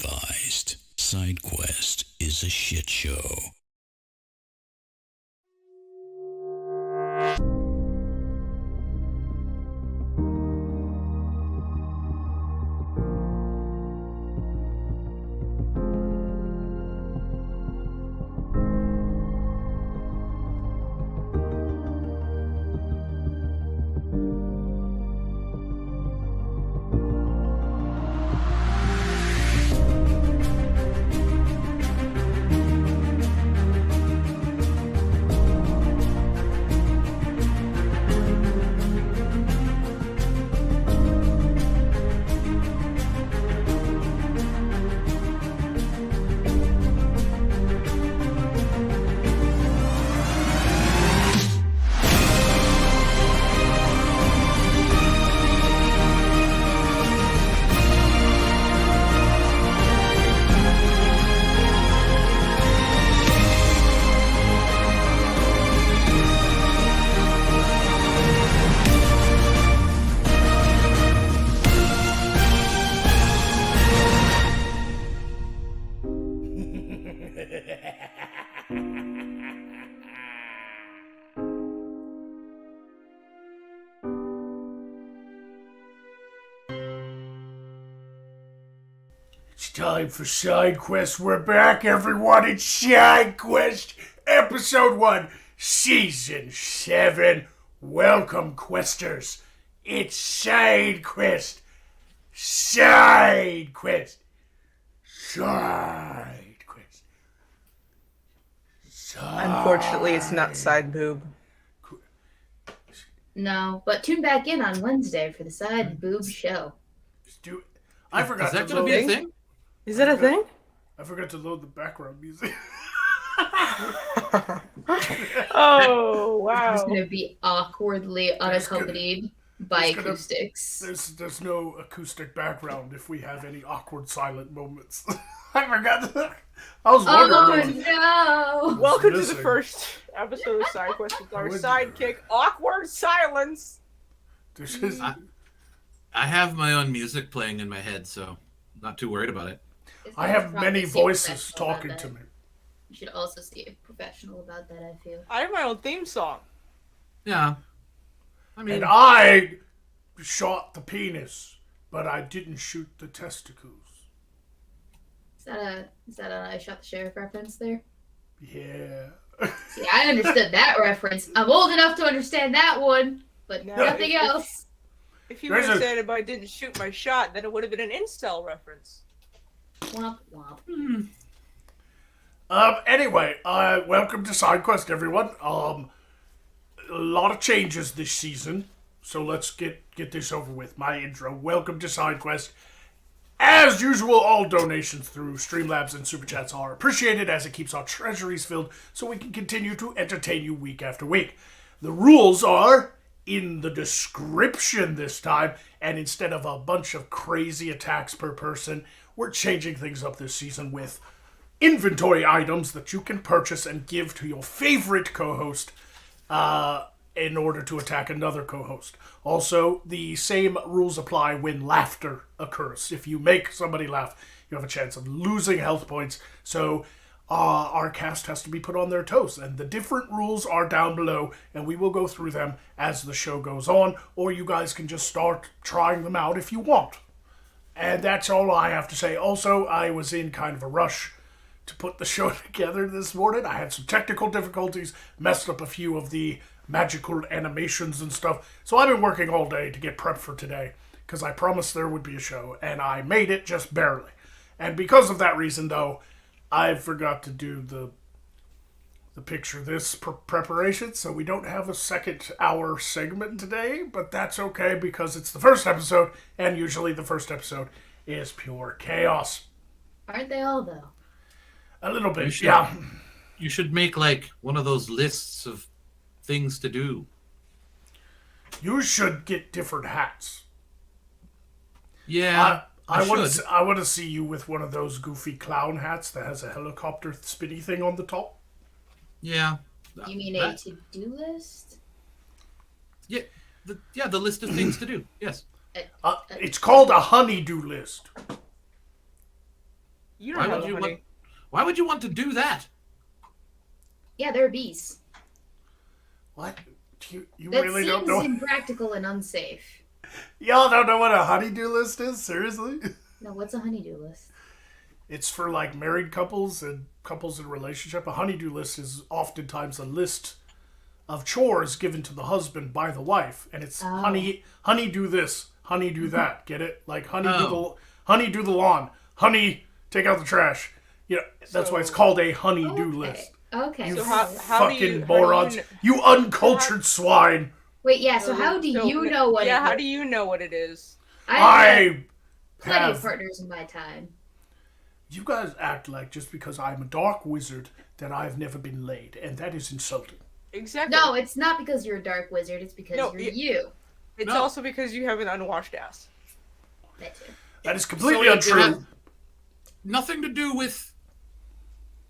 advised. Side quest is a shit show. It's time for Side Quest. We're back, everyone. It's Side Quest, Episode 1, Season 7. Welcome, Questers. It's Side Quest. Side Quest. Side Quest. Unfortunately, it's not side boob. No, but tune back in on Wednesday for the Side Boob Show. I forgot Is that to going to load. be a thing? Is that a thing? I forgot to load the background music. Oh, wow. It's going to be awkwardly unaccompanied by acoustics. There's no acoustic background if we have any awkward silent moments. I forgot that. I was wondering. Oh, no! Welcome to missing. the first episode of Side Quest with our Would- sidekick, Awkward Silence. There's just, I have my own music playing in my head, so I'm not too worried about it. I have Probably many stay voices professional about talking that. to me. You should also stay professional about that, I feel. I have my own theme song. Yeah. I mean, And I shot the penis, but I didn't shoot the testicles. Is that a I shot the sheriff reference there? Yeah. See, I understood that reference. I'm old enough to understand that one, but No, nothing else. If you There's would have a- said if I didn't shoot my shot, then it would have been an incel reference. Womp womp. Anyway, welcome to Side Quest, everyone. A lot of changes this season, so let's get this over with. My intro. Welcome to Side Quest. As usual, all donations through Streamlabs and Super Chats are appreciated as it keeps our treasuries filled so we can continue to entertain you week after week. The rules are in the description this time, and instead of a bunch of crazy attacks per person, we're changing things up this season with inventory items that you can purchase and give to your favorite co-host in order to attack another co-host. Also, the same rules apply when laughter occurs. If you make somebody laugh, you have a chance of losing health points. So our cast has to be put on their toes. And the different rules are down below, and we will go through them as the show goes on, or you guys can just start trying them out if you want. And that's all I have to say. Also, I was in kind of a rush to put the show together this morning. I had some technical difficulties, messed up a few of the magical animations and stuff. So I've been working all day to get prepped for today, because I promised there would be a show, and I made it just barely. And because of that reason, though, I forgot to do the picture this preparation, so we don't have a second hour segment today, but that's okay because it's the first episode, and usually the first episode is pure chaos. Aren't they all, though? A little bit, should. yeah. you should make like one of those lists of things to do. You should get different hats. Yeah, I want should. to. I want to see you with one of those goofy clown hats that has a helicopter spinny thing on the top. Yeah. You mean a to-do list? Yeah, the list of things to do. Yes. It's called a honeydew list. You don't have honey. Why would you want to do that? Yeah, they're bees. What? You That really seems don't know? impractical and unsafe. Y'all don't know what a honeydew list is? Seriously? No, what's a honeydew list? It's for like married couples and couples in a relationship. A honeydew list is oftentimes a list of chores given to the husband by the wife, and it's honey do this, honey do that. Get it? Like honey do the lawn, honey take out the trash. You know, that's why it's called a honey-do list. Okay. You So how fucking morons. You uncultured swine. Wait, yeah, so how do you know what it is? Yeah, how do you know what it is? I plenty of have... partners in my time. You guys act like just because I'm a dark wizard that I've never been laid, and that is insulting. Exactly. No, it's not because you're a dark wizard, it's because you're you. It's also because you have an unwashed ass. That too. That is completely untrue. Nothing to do with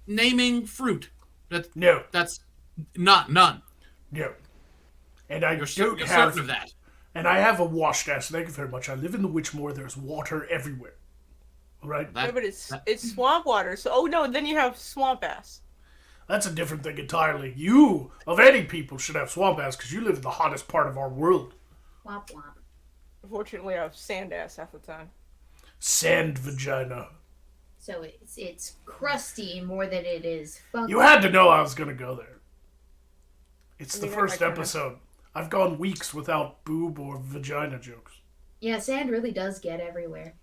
naming fruit. No. That's none. No. And I You're don't have... certain of that. And I have a washed ass. Thank you very much. I live in the Witchmoor. There's water everywhere. Right? Yeah, but it's swamp water. So then you have swamp ass. That's a different thing entirely. You, of any people, should have swamp ass because you live in the hottest part of our world. Womp womp. Unfortunately, I have sand ass half the time. Sand vagina. So it's crusty more than it is funky. You had to know I was going to go there. It's the first episode. I've gone weeks without boob or vagina jokes. Yeah, sand really does get everywhere.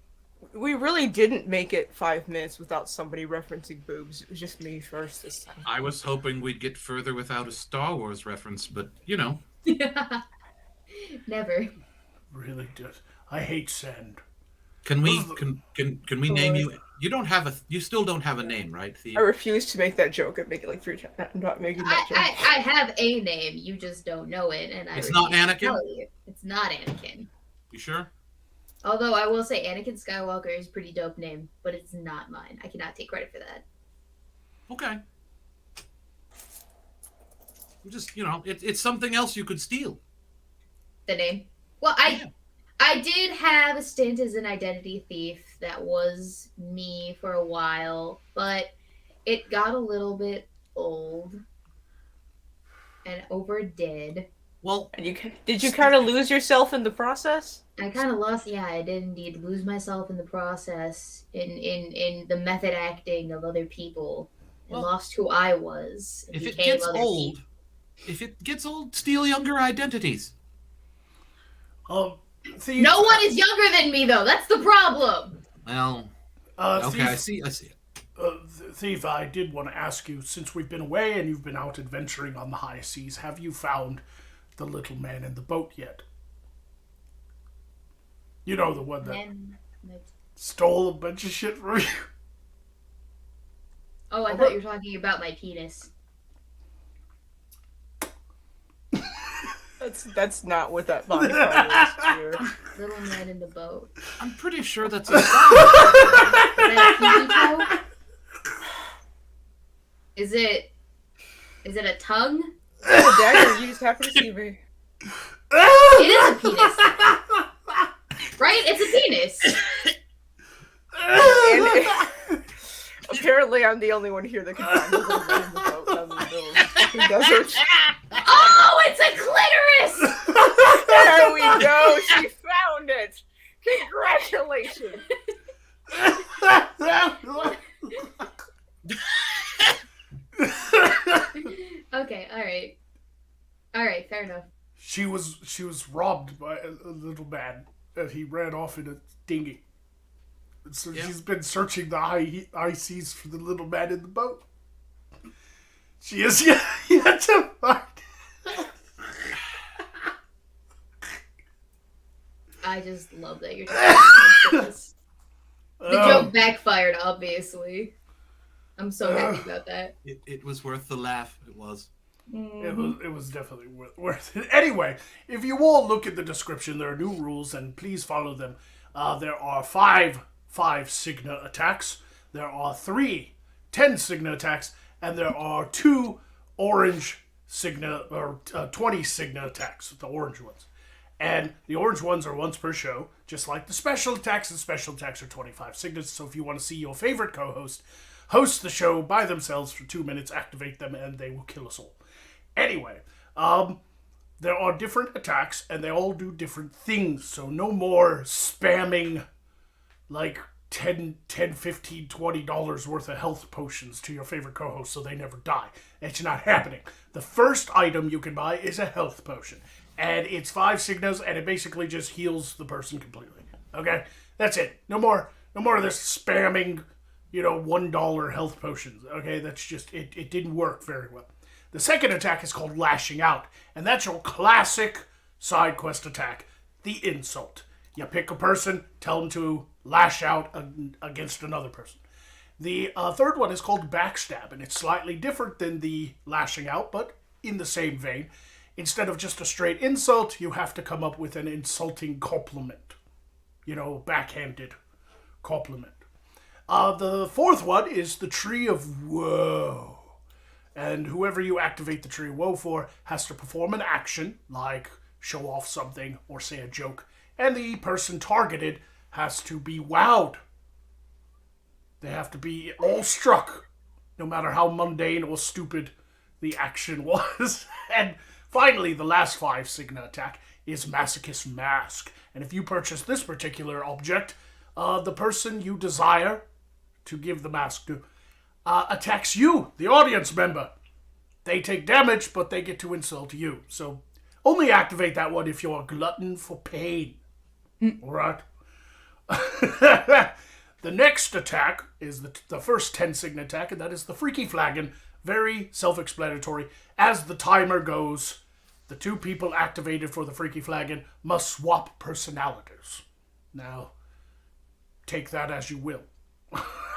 We really didn't make it 5 minutes without somebody referencing boobs. It was just me first this time. I was hoping we'd get further without a Star Wars reference, but you know. Never. Really did. I hate sand. Can we name you? You still don't have a name, right? I refuse to make that joke and make it like 3 times. I'm not making that joke. I have a name, you just don't know it, and It's not Anakin? tell you. It's not Anakin. You sure? Although I will say Anakin Skywalker is a pretty dope name, but it's not mine. I cannot take credit for that. Okay. Just, it's something else you could steal. The name? Well, I did have a stint as an identity thief that was me for a while, but it got a little bit old and overdid. Well, did you kind of lose yourself in the process? I kind of lost. Yeah, I did indeed lose myself in the process, in the method acting of other people, and lost who I was. And if it gets old, steal younger identities. Thief. No one is younger than me, though. That's the problem. Well, okay, Thief, I see it. Thief, I did want to ask you, since we've been away and you've been out adventuring on the high seas, have you found the little man in the boat yet? You know, the one that stole a bunch of shit from you. Oh, I thought you were talking about my penis. That's not what that body part is here. Little man in the boat. I'm pretty sure that's a song. Is that a pinky toe? Is it a tongue? Oh, Dagger, you just happen to see me. It is a penis. Right? It's a penis. Apparently, I'm the only one here that can find the little man in the boat down in the middle of the fucking desert. Oh, it's a clitoris! There we go. She found it. Congratulations. Okay, alright, fair enough. She was robbed by a little man, and he ran off in a dinghy. And so she's been searching the high seas for the little man in the boat. She is yet to find. I just love that you're talking about this. The joke backfired, obviously. I'm so happy about that. It was worth the laugh. It was. It was definitely worth it. Anyway, if you all look at the description, there are new rules, and please follow them. There are five Signa attacks. There are 10 Signa attacks, and there are 2 orange Signa, or 20 Signa attacks, the orange ones. And the orange ones are once per show, just like the special attacks. The special attacks are 25 signets, so if you want to see your favorite co-host host the show by themselves for 2 minutes, activate them, and they will kill us all. Anyway, there are different attacks, and they all do different things, so no more spamming, like, $10, $15, $20 worth of health potions to your favorite co-host so they never die. It's not happening. The first item you can buy is a health potion. And it's 5 signas, and it basically just heals the person completely. Okay? That's it. No more of this spamming, $1 health potions. Okay? That's just, it didn't work very well. The second attack is called Lashing Out, and that's your classic side quest attack, the insult. You pick a person, tell them to lash out against another person. The third one is called Backstab, and it's slightly different than the Lashing Out, but in the same vein. Instead of just a straight insult, you have to come up with an insulting compliment. Backhanded compliment. The fourth one is the Tree of Woe. And whoever you activate the Tree of Woe for has to perform an action, like show off something or say a joke. And the person targeted has to be wowed. They have to be awestruck, no matter how mundane or stupid the action was. And finally, the last 5 signa attack is Masochist Mask. And if you purchase this particular object, the person you desire to give the mask to attacks you, the audience member. They take damage, but they get to insult you. So only activate that one if you're a glutton for pain. Alright? The next attack is the first 10 signa attack, and that is the Freaky Flagon. Very self-explanatory. As the timer goes, the 2 people activated for the Freaky Flagon must swap personalities. Now, take that as you will.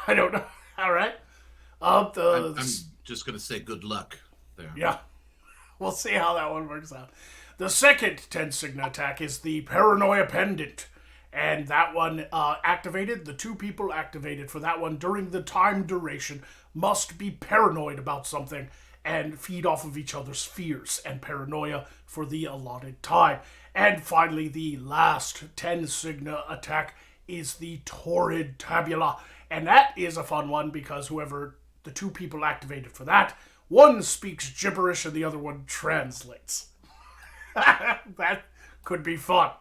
I don't know. All right. I'm just going to say good luck there. Yeah. We'll see how that one works out. The second 10 signa attack is the Paranoia Pendant. And that one activated, the 2 people activated for that one during the time duration must be paranoid about something and feed off of each other's fears and paranoia for the allotted time. And finally, the last 10 signa attack is the Torrid Tabula. And that is a fun one because whoever the 2 people activated for that, one speaks gibberish and the other one translates. That could be fun.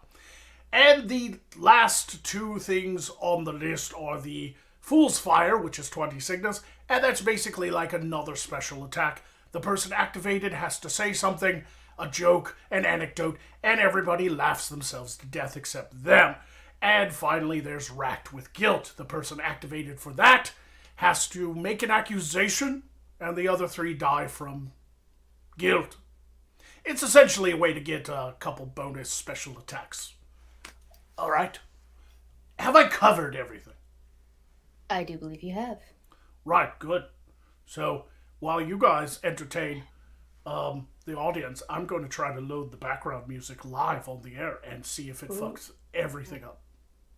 And the last 2 things on the list are the Fool's Fire, which is 20 signas, and that's basically like another special attack. The person activated has to say something, a joke, an anecdote, and everybody laughs themselves to death except them. And finally, there's Racked with Guilt. The person activated for that has to make an accusation, and the other 3 die from guilt. It's essentially a way to get a couple bonus special attacks. All right. Have I covered everything? I do believe you have. Right, good. So, while you guys entertain the audience, I'm going to try to load the background music live on the air and see if it fucks everything up.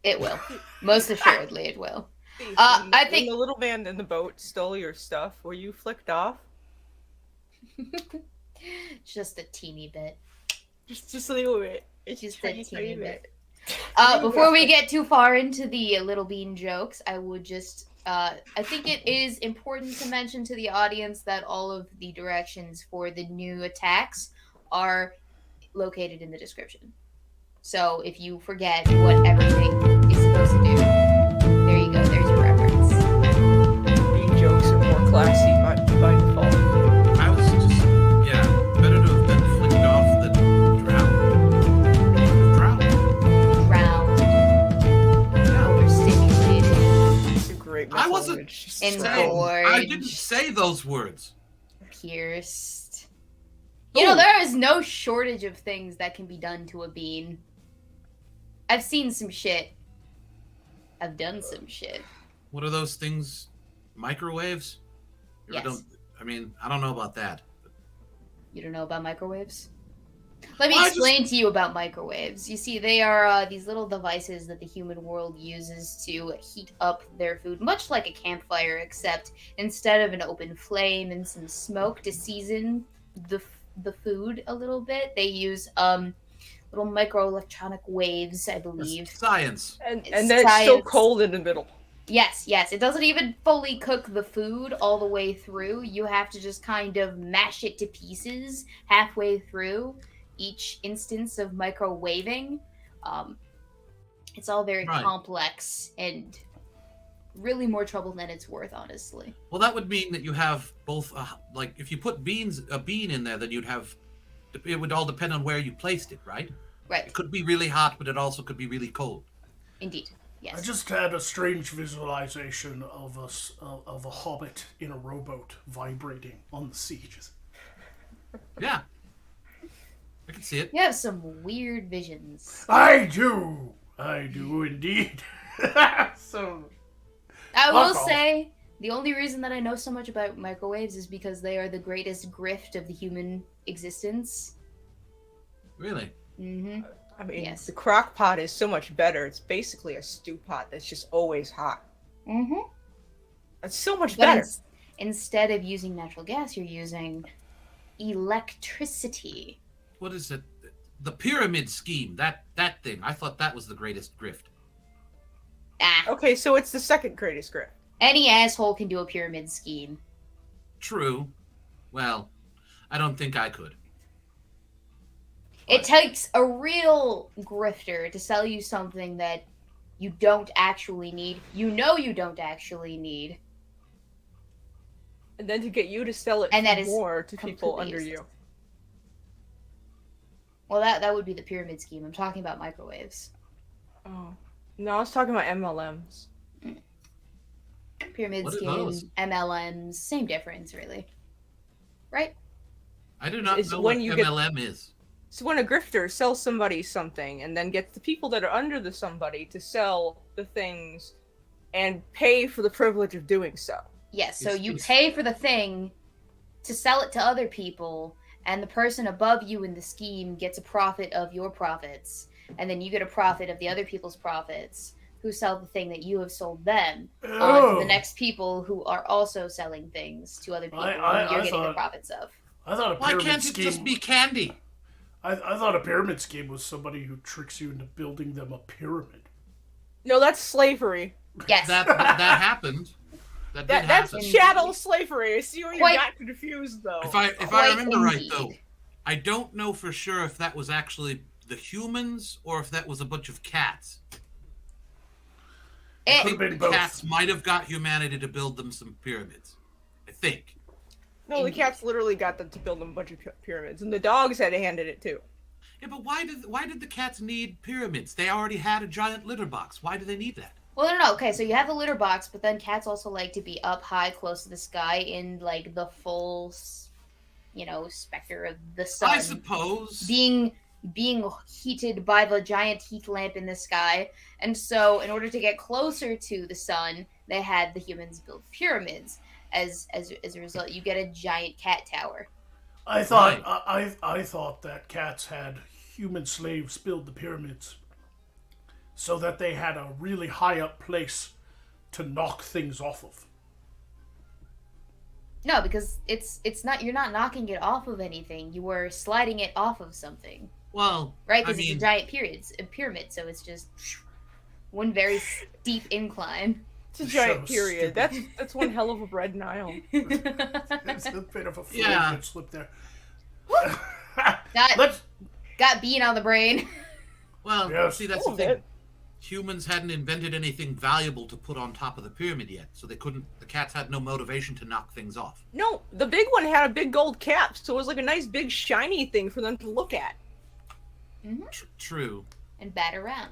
It will. Most assuredly, it will. I think the little man in the boat stole your stuff. Were you flicked off? Just a teeny bit. Just a little bit. It's just a teeny bit. Before we get too far into the Little Bean jokes, I would just, I think it is important to mention to the audience that all of the directions for the new attacks are located in the description. So if you forget what everything is supposed to do, there you go, there's your reference. Bean jokes are more classy by default. I was just, better to have been flicked off than drowned. Overstimulated. It's a great I wasn't language. I didn't say those words. Pierced. You know, there is no shortage of things that can be done to a bean. I've seen some shit. I've done some shit. What are those things? Microwaves? Yes. I don't know about that. You don't know about microwaves? Let me explain to you about microwaves. You see, they are these little devices that the human world uses to heat up their food, much like a campfire, except instead of an open flame and some smoke to season the food a little bit, they use little microelectronic waves, I believe. Science. And It's then it's still science. cold in the middle. Yes. It doesn't even fully cook the food all the way through. You have to just kind of mash it to pieces halfway through each instance of microwaving. It's all very Right. complex and really more trouble than it's worth, honestly. Well, that would mean that you have both, like, if you put a bean in there, then it would all depend on where you placed it, right? Right. It could be really hot, but it also could be really cold. Indeed. Yes. I just had a strange visualization of a hobbit in a rowboat vibrating on the seas. Yeah. I can see it. You have some weird visions. I do indeed. So I will Fuck off. say, the only reason that I know so much about microwaves is because they are the greatest grift of the human existence. Really? Mm-hmm. I mean, Yes. the crock pot is so much better. It's basically a stew pot that's just always hot. Mm-hmm. It's so much But better. instead of using natural gas, you're using electricity. What is it? The pyramid scheme. That thing. I thought that was the greatest grift. Okay, so it's the second greatest grip. Any asshole can do a pyramid scheme. True. Well, I don't think I could. It takes a real grifter to sell you something that you don't actually need. You know you don't actually need. And then to get you to sell it And that for is more to people completely under useless. you. Well, that would be the pyramid scheme. I'm talking about microwaves. Oh. No, I was talking about MLMs. Pyramid What are scheme, those? MLMs, same difference, really. Right? I do not It's know when what you get- MLM is. So when a grifter sells somebody something and then gets the people that are under the somebody to sell the things and pay for the privilege of doing so. Yes, so you It's- pay for the thing to sell it to other people, and the person above you in the scheme gets a profit of your profits, and then you get a profit of the other people's profits who sell the thing that you have sold them on to Oh. the next people who are also selling things to other people I who you're getting the thought- profits of. I thought a Why pyramid can't it scheme. just be candy? I thought a pyramid scheme was somebody who tricks you into building them a pyramid. No, that's slavery. Yes. That happened. That did That's happen. chattel slavery. I see where you Quite- got confused though. If I Quite remember right, indeed. though, I don't know for sure if that was actually the humans or if that was a bunch of cats. I It- think been the both. cats might have got humanity to build them some pyramids. I think. No, the Indeed. cats literally got them to build them a bunch of pyramids, and the dogs had handed it too. Yeah, but why did the cats need pyramids? They already had a giant litter box. Why do they need that? Well, no. Okay, so you have the litter box, but then cats also like to be up high, close to the sky, in like the full, specter of the sun. I suppose. being heated by the giant heat lamp in the sky. And so in order to get closer to the sun, they had the humans build pyramids. As a result, you get a giant cat tower. I thought I thought that cats had human slaves build the pyramids so that they had a really high up place to knock things off of. No, because it's not, you're not knocking it off of anything. You were sliding it off of something, Well, right? I Because it's mean, a giant pyramid, so it's just one very steep incline. It's a giant So period. stupid. That's one hell of a bread Nile. It's a bit of a Yeah. Freudian slip there. got Let's. bean on the brain. well, Yes. see, that's Cool, the thing. man. Humans hadn't invented anything valuable to put on top of the pyramid yet, so they couldn't. The cats had no motivation to knock things off. No, the big one had a big gold cap, so it was like a nice big shiny thing for them to look at. True. And bat around.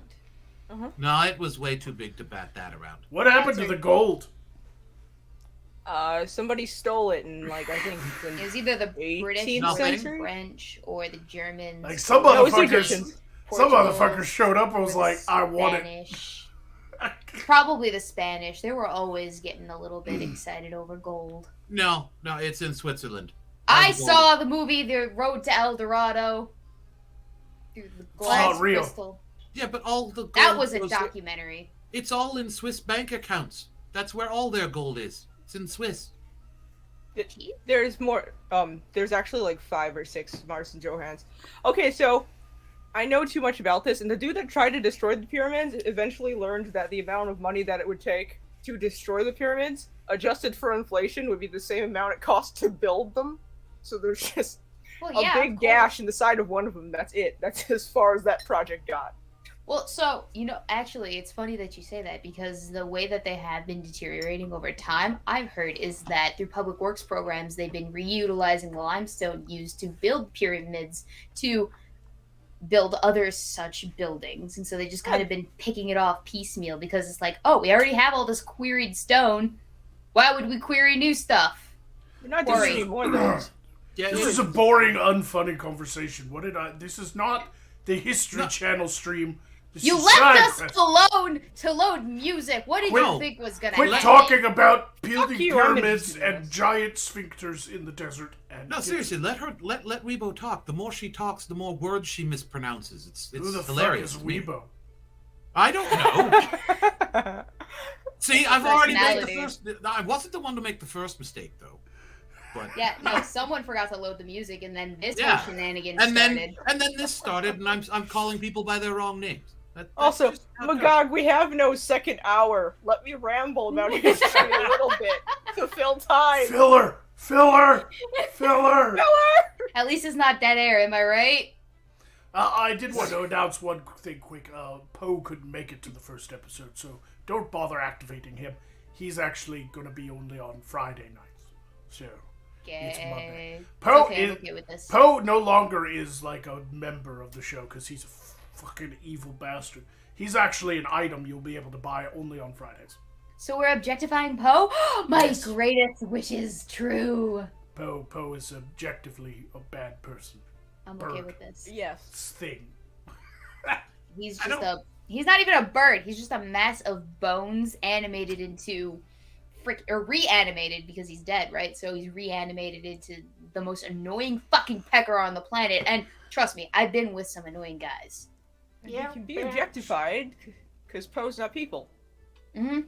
No, it was way too big to bat that around. What happened to the gold? Somebody stole it in I think It was either the 18th British or the century? French or the Germans. Like some No, it was the motherfuckers. Egyptians. Some Portugal, motherfuckers showed up and or was the like, "I want it." Spanish. Probably the Spanish. They were always getting a little bit excited over gold. No, it's in Switzerland. I Gold. saw the movie The Road to El Dorado through the glass not real. crystal. Yeah, but all the gold That was a goes- documentary. It's all in Swiss bank accounts. That's where all their gold is. It's in Swiss. There's more. There's actually 5 or 6 Mars and Johans. Okay, so I know too much about this, and the dude that tried to destroy the pyramids eventually learned that the amount of money that it would take to destroy the pyramids, adjusted for inflation, would be the same amount it cost to build them. So there's just a big gash in the side of one of them. That's it. That's as far as that project got. Well, so, actually, it's funny that you say that, because the way that they have been deteriorating over time, I've heard, is that through public works programs, they've been reutilizing the limestone used to build pyramids to build other such buildings. And so they just kind of been picking it off piecemeal, because it's like, oh, we already have all this queried stone. Why would we query new stuff? We're not doing any more than this. Yeah, This is a boring, unfunny conversation. This is not the History Channel stream. This You is left SideQuest. us alone to load music. What did you think was gonna Quit happen? talking about building you, I'm pyramids interested in and this. giant sphincters in the desert. And No, seriously, let Weibo talk. The more she talks, the more words she mispronounces. It's Who the hilarious. fuck is Weibo? I don't know. See, I've already made the Personality. first. I wasn't the one to make the first mistake, though. But Yeah, no, someone forgot to load the music, and then this whole Yeah. shenanigans and started. then this started, and I'm calling people by their wrong names. That's Also, just how it goes. Magog, we have no second hour. Let me ramble about history a little bit to fill time. Filler! At least it's not dead air, am I right? I did want to announce one thing quick. Poe couldn't make it to the first episode, so don't bother activating him. He's actually going to be only on Friday nights. So, it's Monday. Okay. Poe Okay, I'm is okay with this. Poe no longer is like a member of the show because he's a fucking evil bastard. He's actually an item you'll be able to buy only on Fridays. So we're objectifying Poe? My Yes. greatest wish is true. Poe is objectively a bad person. I'm okay Bird. with this. Yes. Thing. He's I just he's not even a bird. He's just a mass of bones animated into reanimated, because he's dead, right? So he's reanimated into the most annoying fucking pecker on the planet. And trust me, I've been with some annoying guys. And he can be objectified because Poe's not people. Mm-hmm.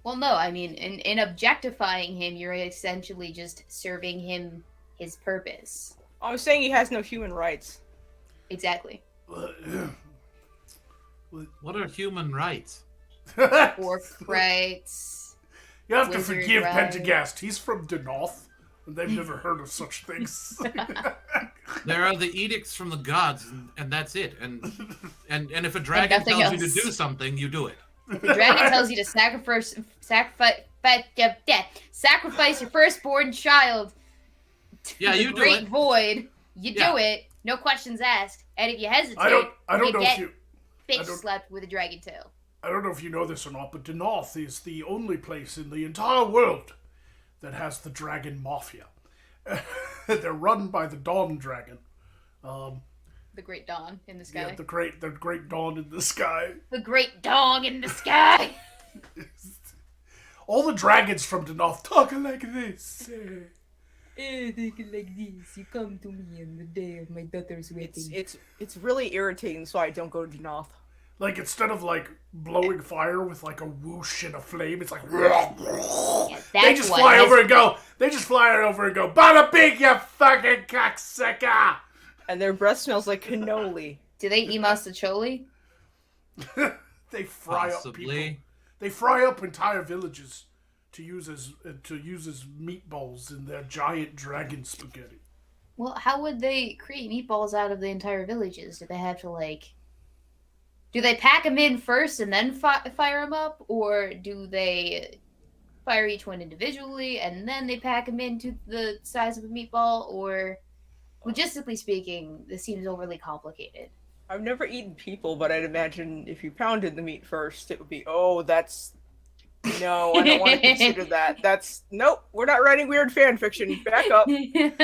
Well, no, I mean, in objectifying him, you're essentially just serving him his purpose. I was saying he has no human rights. Exactly. What are human rights? Orc rights. You have to Wizard forgive rights. Pentagast. He's from Denoth, and they've never heard of such things. There are the edicts from the gods, and that's it. And if a dragon nothing tells you else. to do something, you do it. If the dragon tells you to sacrifice your firstborn child to Yeah, the you do great it. void, you Yeah. do it, no questions asked. And if you hesitate, I don't you know get if you. bitch I don't- slapped with a dragon tail. I don't know if you know this or not, but Denoth is the only place in the entire world that has the dragon mafia. They're run by the Dawn Dragon. The great dawn in the sky. Yeah, the great Dawn in the sky. The great dog in the sky. All the dragons from Denoth talk like this. Think like this. You come to me on the day of my daughter's wedding. It's really irritating, so I don't go to Denoth. Like, instead of like blowing fire with like a whoosh and a flame, it's like Yeah, they that's just what fly has- over and go. They just fly over and go. Bada bing, you fucking cocksucker! And their breath smells like cannoli. Do they eat mastocholi? They fry up Possibly. people. They fry up entire villages to use as meatballs in their giant dragon spaghetti. Well, how would they create meatballs out of the entire villages? Do they have to, like... Do they pack them in first and then fire them up? Or do they fire each one individually and then they pack them into the size of a meatball? Or, logistically speaking, this seems overly complicated. I've never eaten people, but I'd imagine if you pounded the meat first, it would be, oh, that's... No, I don't want to consider that. That's... Nope, we're not writing weird fan fiction. Back up. We need to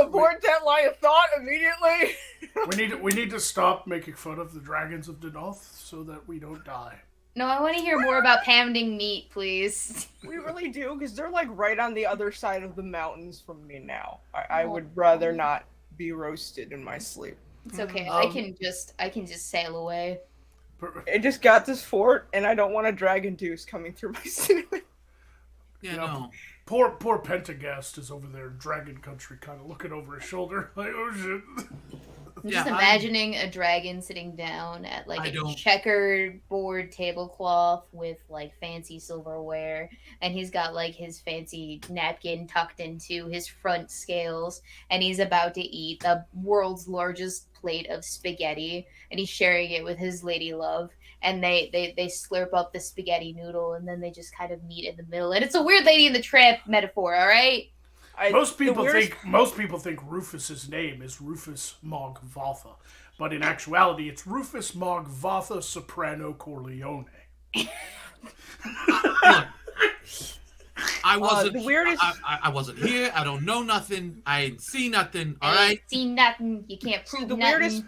Abort that line of thought immediately. we need to stop making fun of the dragons of Denoth so that we don't die. No, I want to hear more about pounding meat, please. We really do, because they're like right on the other side of the mountains from me now. I would rather not be roasted in my sleep. It's okay. Um, I can just sail away. I just got this fort, and I don't want a dragon deuce coming through my ceiling. Yeah, Yep. no. Poor Pentagast is over there in Dragon Country, kind of looking over his shoulder, like, oh shit. I'm Yeah, just imagining a dragon sitting down at like I a don't- checkered board tablecloth with like fancy silverware, and he's got like his fancy napkin tucked into his front scales, and he's about to eat the world's largest plate of spaghetti, and he's sharing it with his lady love, and they slurp up the spaghetti noodle, and then they just kind of meet in the middle, and it's a weird Lady in the Tramp metaphor, all right? Most people think Rufus's name is Rufus Mog Votha, but in actuality, it's Rufus Mog Votha Soprano Corleone. Look, I wasn't. The weirdest. I wasn't here. I don't know nothing. I ain't see nothing. All right. Ain't seen nothing. You can't prove The nothing.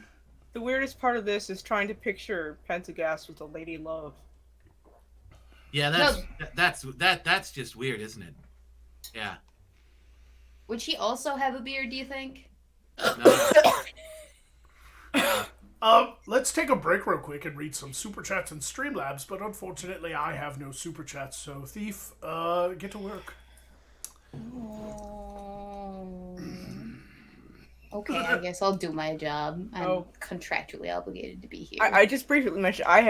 weirdest part of this is trying to picture Pentagast with a lady love. Yeah, that's just weird, isn't it? Yeah. Would she also have a beard, do you think? No. Let's take a break real quick and read some super chats and Streamlabs, but unfortunately I have no super chats, so Thief, get to work. Okay, I guess I'll do my job. I'm Oh. contractually obligated to be here. I just briefly mentioned I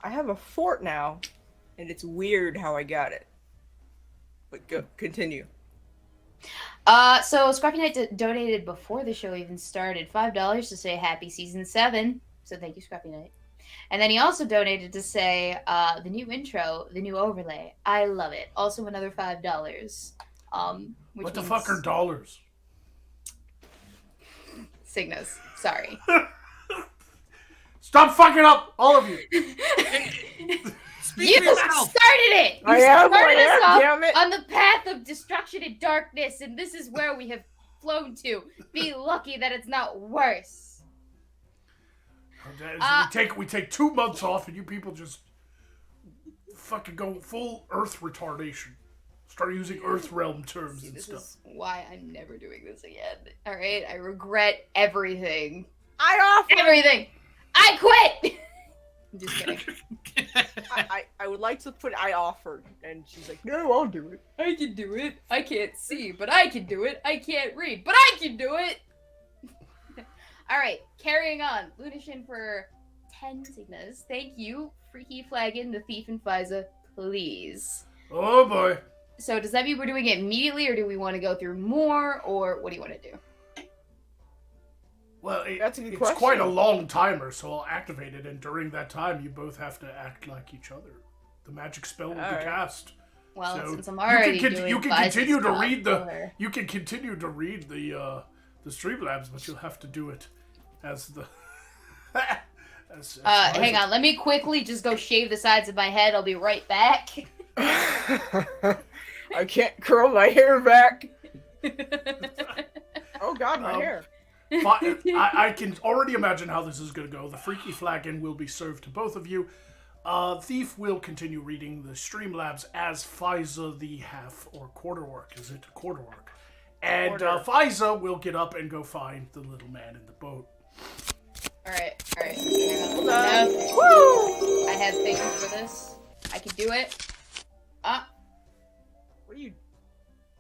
have a fort now, and it's weird how I got it. But continue. So Scrappy Knight donated before the show even started $5 to say happy season 7. So thank you, Scrappy Knight. And then he also donated to say the new intro, the new overlay. I love it. Also another $5. Which What the means fuck are dollars? Cygnus. Sorry. Stop fucking up, all of you! Speak You for yourself. started it! You I am, started us off damn it! on the path of destruction and darkness, and this is where we have flown to. Be lucky that it's not worse. We take 2 months off and you people just fucking go full Earth retardation. Start using Earth realm terms and This stuff. is why I'm never doing this again. Alright? I regret everything. I offer. Everything! I quit! I'm just kidding. I would like to put I offered, and she's like, no, I'll do it. I can do it. I can't see, but I can do it. I can't read, but I can do it! Alright, carrying on. Lunishin for 10 Sigmas. Thank you. Freaky Flagon, the Thief, and Fiza, please. Oh boy. So does that mean we're doing it immediately, or do we want to go through more, or what do you want to do? Well, That's a good it's question. quite a long timer, so I'll activate it, and during that time, you both have to act like each other. The magic spell will be Alright. cast. Well, So, since I'm already doing you can Fiza's continue to stuff, read go ahead. you can continue to read the Streamlabs, but you'll have to do it as the as Hang on, let me quickly just go shave the sides of my head. I'll be right back. I can't curl my hair back. Oh god, my hair. But I can already imagine how this is going to go. The Freaky Flagon will be served to both of you. Thief will continue reading the Streamlabs as Fiza the half or quarter orc. Is it a quarter orc? And Fiza will get up and go find the little man in the boat. Alright. Hang on. Hold on. Woo! I have things for this. I can do it. What are you?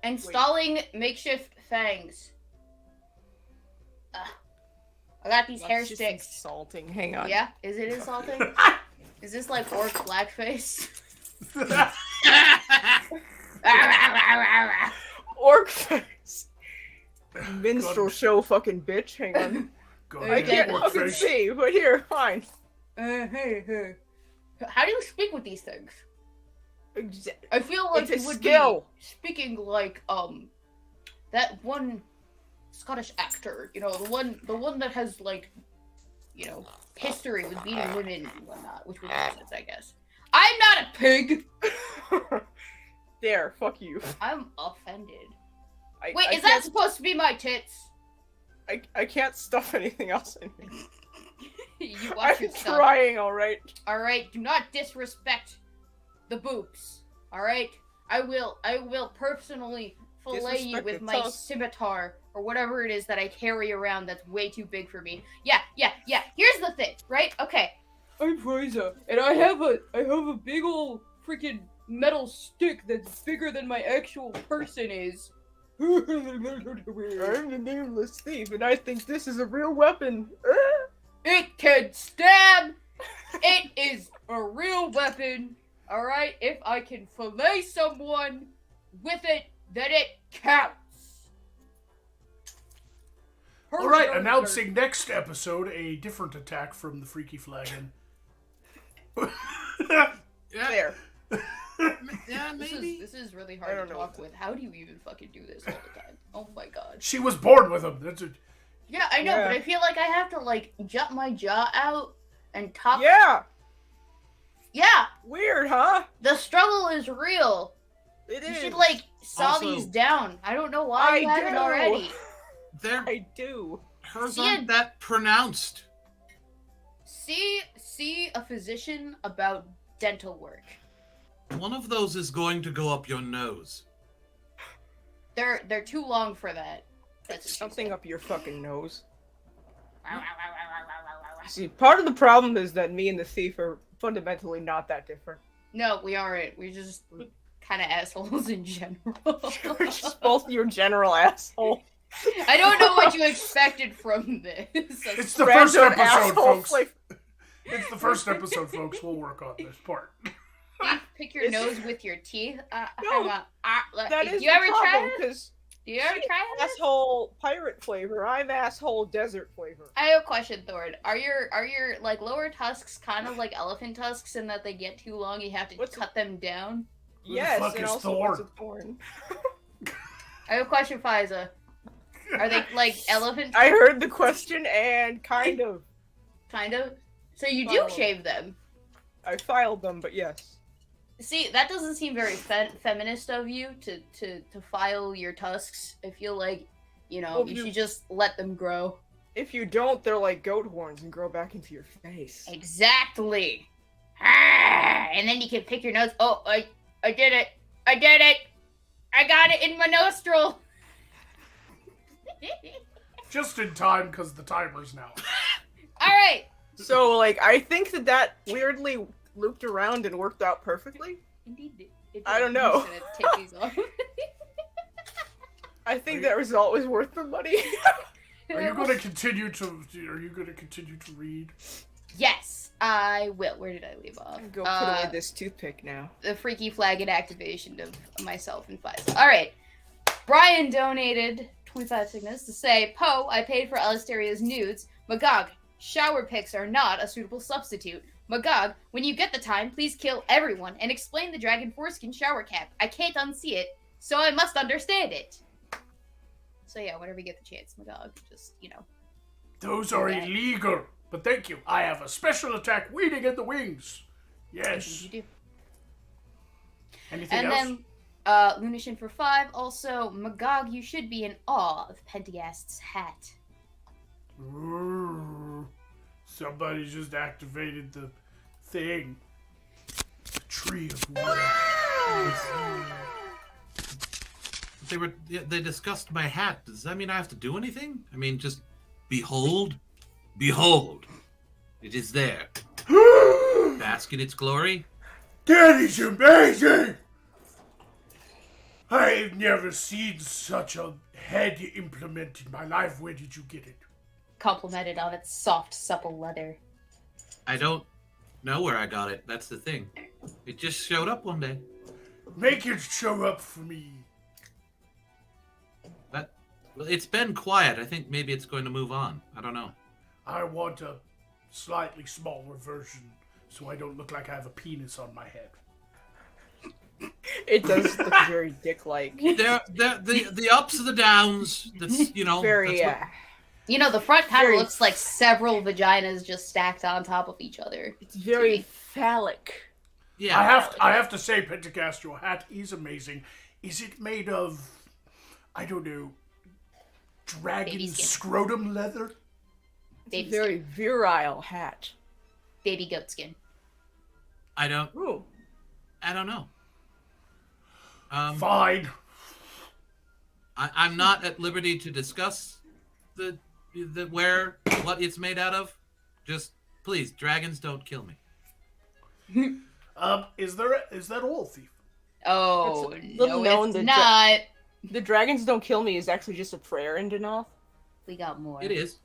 Installing makeshift fangs. I got these hair That's just sticks. Insulting. Hang on. Yeah? Is it insulting? Is this like orc blackface? Orc face. Minstrel show, fucking bitch. Hang on. Go I ahead, can't orc fucking face. see, but here, fine. Hey. How do you speak with these things? Exa- I feel like It's a you would skill. be speaking like that one Scottish actor, the one that has like, history with beating women and whatnot, which would make sense, I guess. I'm not a pig. There, fuck you. I'm offended. I Wait, is that can't- supposed to be my tits? I can't stuff anything else in here. You watch I'm yourself. trying, alright? Alright, do not disrespect the boobs. Alright? I will personally fillet you Disrespect with the my tusk. scimitar or whatever it is that I carry around that's way too big for me. Yeah. Here's the thing, right? Okay. I'm Frieza, and I have a big ol' freaking metal stick that's bigger than my actual person is. I'm the nameless thief, and I think this is a real weapon. It can stab. It is a real weapon. All right, if I can fillet someone with it, then it counts. All right, announcing next episode a different attack from the Freaky Flagon. There. Yeah, maybe. This is really hard to talk with. How do you even fucking do this all the time? Oh my god. She was born with him. That's it. Yeah, I know, but I feel like I have to, like, jut my jaw out and talk. Yeah! Yeah! Weird, huh? The struggle is real. It You is. should, like, saw Also- these down. I don't know why you haven't already. I do. Hers See aren't that pronounced. See a physician about dental work. One of those is going to go up your nose. They're too long for that. That's Something up your fucking nose. See, part of the problem is that me and the thief are fundamentally not that different. No, we aren't. We're just kind of assholes in general. We're just both your general asshole. I don't know what you expected from this. It's the first Random episode, asshole folks. flavor. It's the first episode, folks. We'll work on this part. Pick your nose with your teeth. No, hang on. That Do is you ever the try problem, it? because Do you ever try it? asshole pirate flavor, I'm asshole desert flavor. I have a question, Thord. Are your like lower tusks kind of like elephant tusks in that they get too long, you have to cut them down? Who the Yes, fuck and is also Thor? what's a thorn? I have a question, Fiza. Are they like elephant? I heard the question and kind of. Kind of. So you do Filed. shave them. I filed them, but yes. See, that doesn't seem very feminist of you to file your tusks. I feel like, Well, you should just let them grow. If you don't, they're like goat horns and grow back into your face. Exactly. And then you can pick your nose. Oh, I did it. I did it. I got it in my nostril. Just in time, because the timer's now. All right. So, like, I think that weirdly looped around and worked out perfectly. Indeed. I don't know. I'm just gonna take these off. I think that result was worth the money. Are you going to continue to read? Yes, I will. Where did I leave off? Go put away this toothpick now. The Freaky Flagon activation of myself and Fiza. All right. Brian donated 25 signals to say, Poe, I paid for Alistaria's nudes. Magog, shower pics are not a suitable substitute. Magog, when you get the time, please kill everyone and explain the dragon foreskin shower cap. I can't unsee it, so I must understand it. So yeah, whenever you get the chance, Magog, just, Those are illegal. But thank you. I have a special attack waiting in the wings. Yes. You do. Anything And else? then, Lunishin for 5. Also, Magog, you should be in awe of Pendergast's hat. Ooh, somebody just activated the thing. The tree of life. They discussed my hat. Does that mean I have to do anything? I mean, just behold, behold, it is there. Bask in its glory. That is amazing! I've never seen such a head implement in my life. Where did you get it? Complimented on its soft, supple leather. I don't know where I got it. That's the thing. It just showed up one day. Make it show up for me. Well, it's been quiet. I think maybe it's going to move on. I don't know. I want a slightly smaller version so I don't look like I have a penis on my head. It does look very dick-like. The ups and the downs. That's Very, that's what- The front kind of Very- looks like several vaginas just stacked on top of each other. It's very phallic. Yeah. I have to say, Pentagast, your hat is amazing. Is it made of, I don't know, dragon Baby skin. scrotum leather? It's a Baby very virile hat. Baby goat skin. I don't Ooh. know. Fine. I'm not at liberty to discuss the what it's made out of. Just please, dragons don't kill me. Is that all, Thief? Oh, It's little no, known it's that not. The dragons don't kill me is actually just a prayer in Denoth. We got more. It is.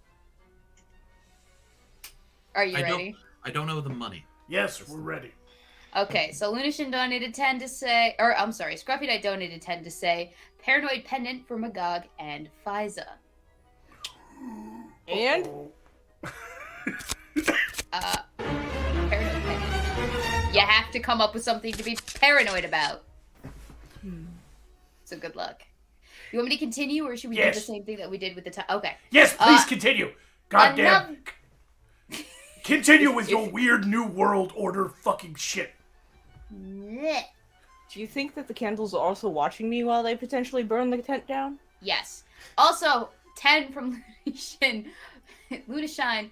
Are you ready? I don't know the money. Yes, we're ready. Okay, so Lunashin donated 10 to say, or I'm sorry, Scruffy Knight donated 10 to say, Paranoid Pendant for Magog and Fiza. And Paranoid Pendant. You have to come up with something to be paranoid about. So good luck. You want me to continue, or should we do the same thing that we did with the time? Okay. Yes, please continue. Goddamn. Continue with your weird new world order fucking shit. do you think that the candles are also watching me while they potentially burn the tent down? Yes. Also, 10 from Lunashin. Lunashine.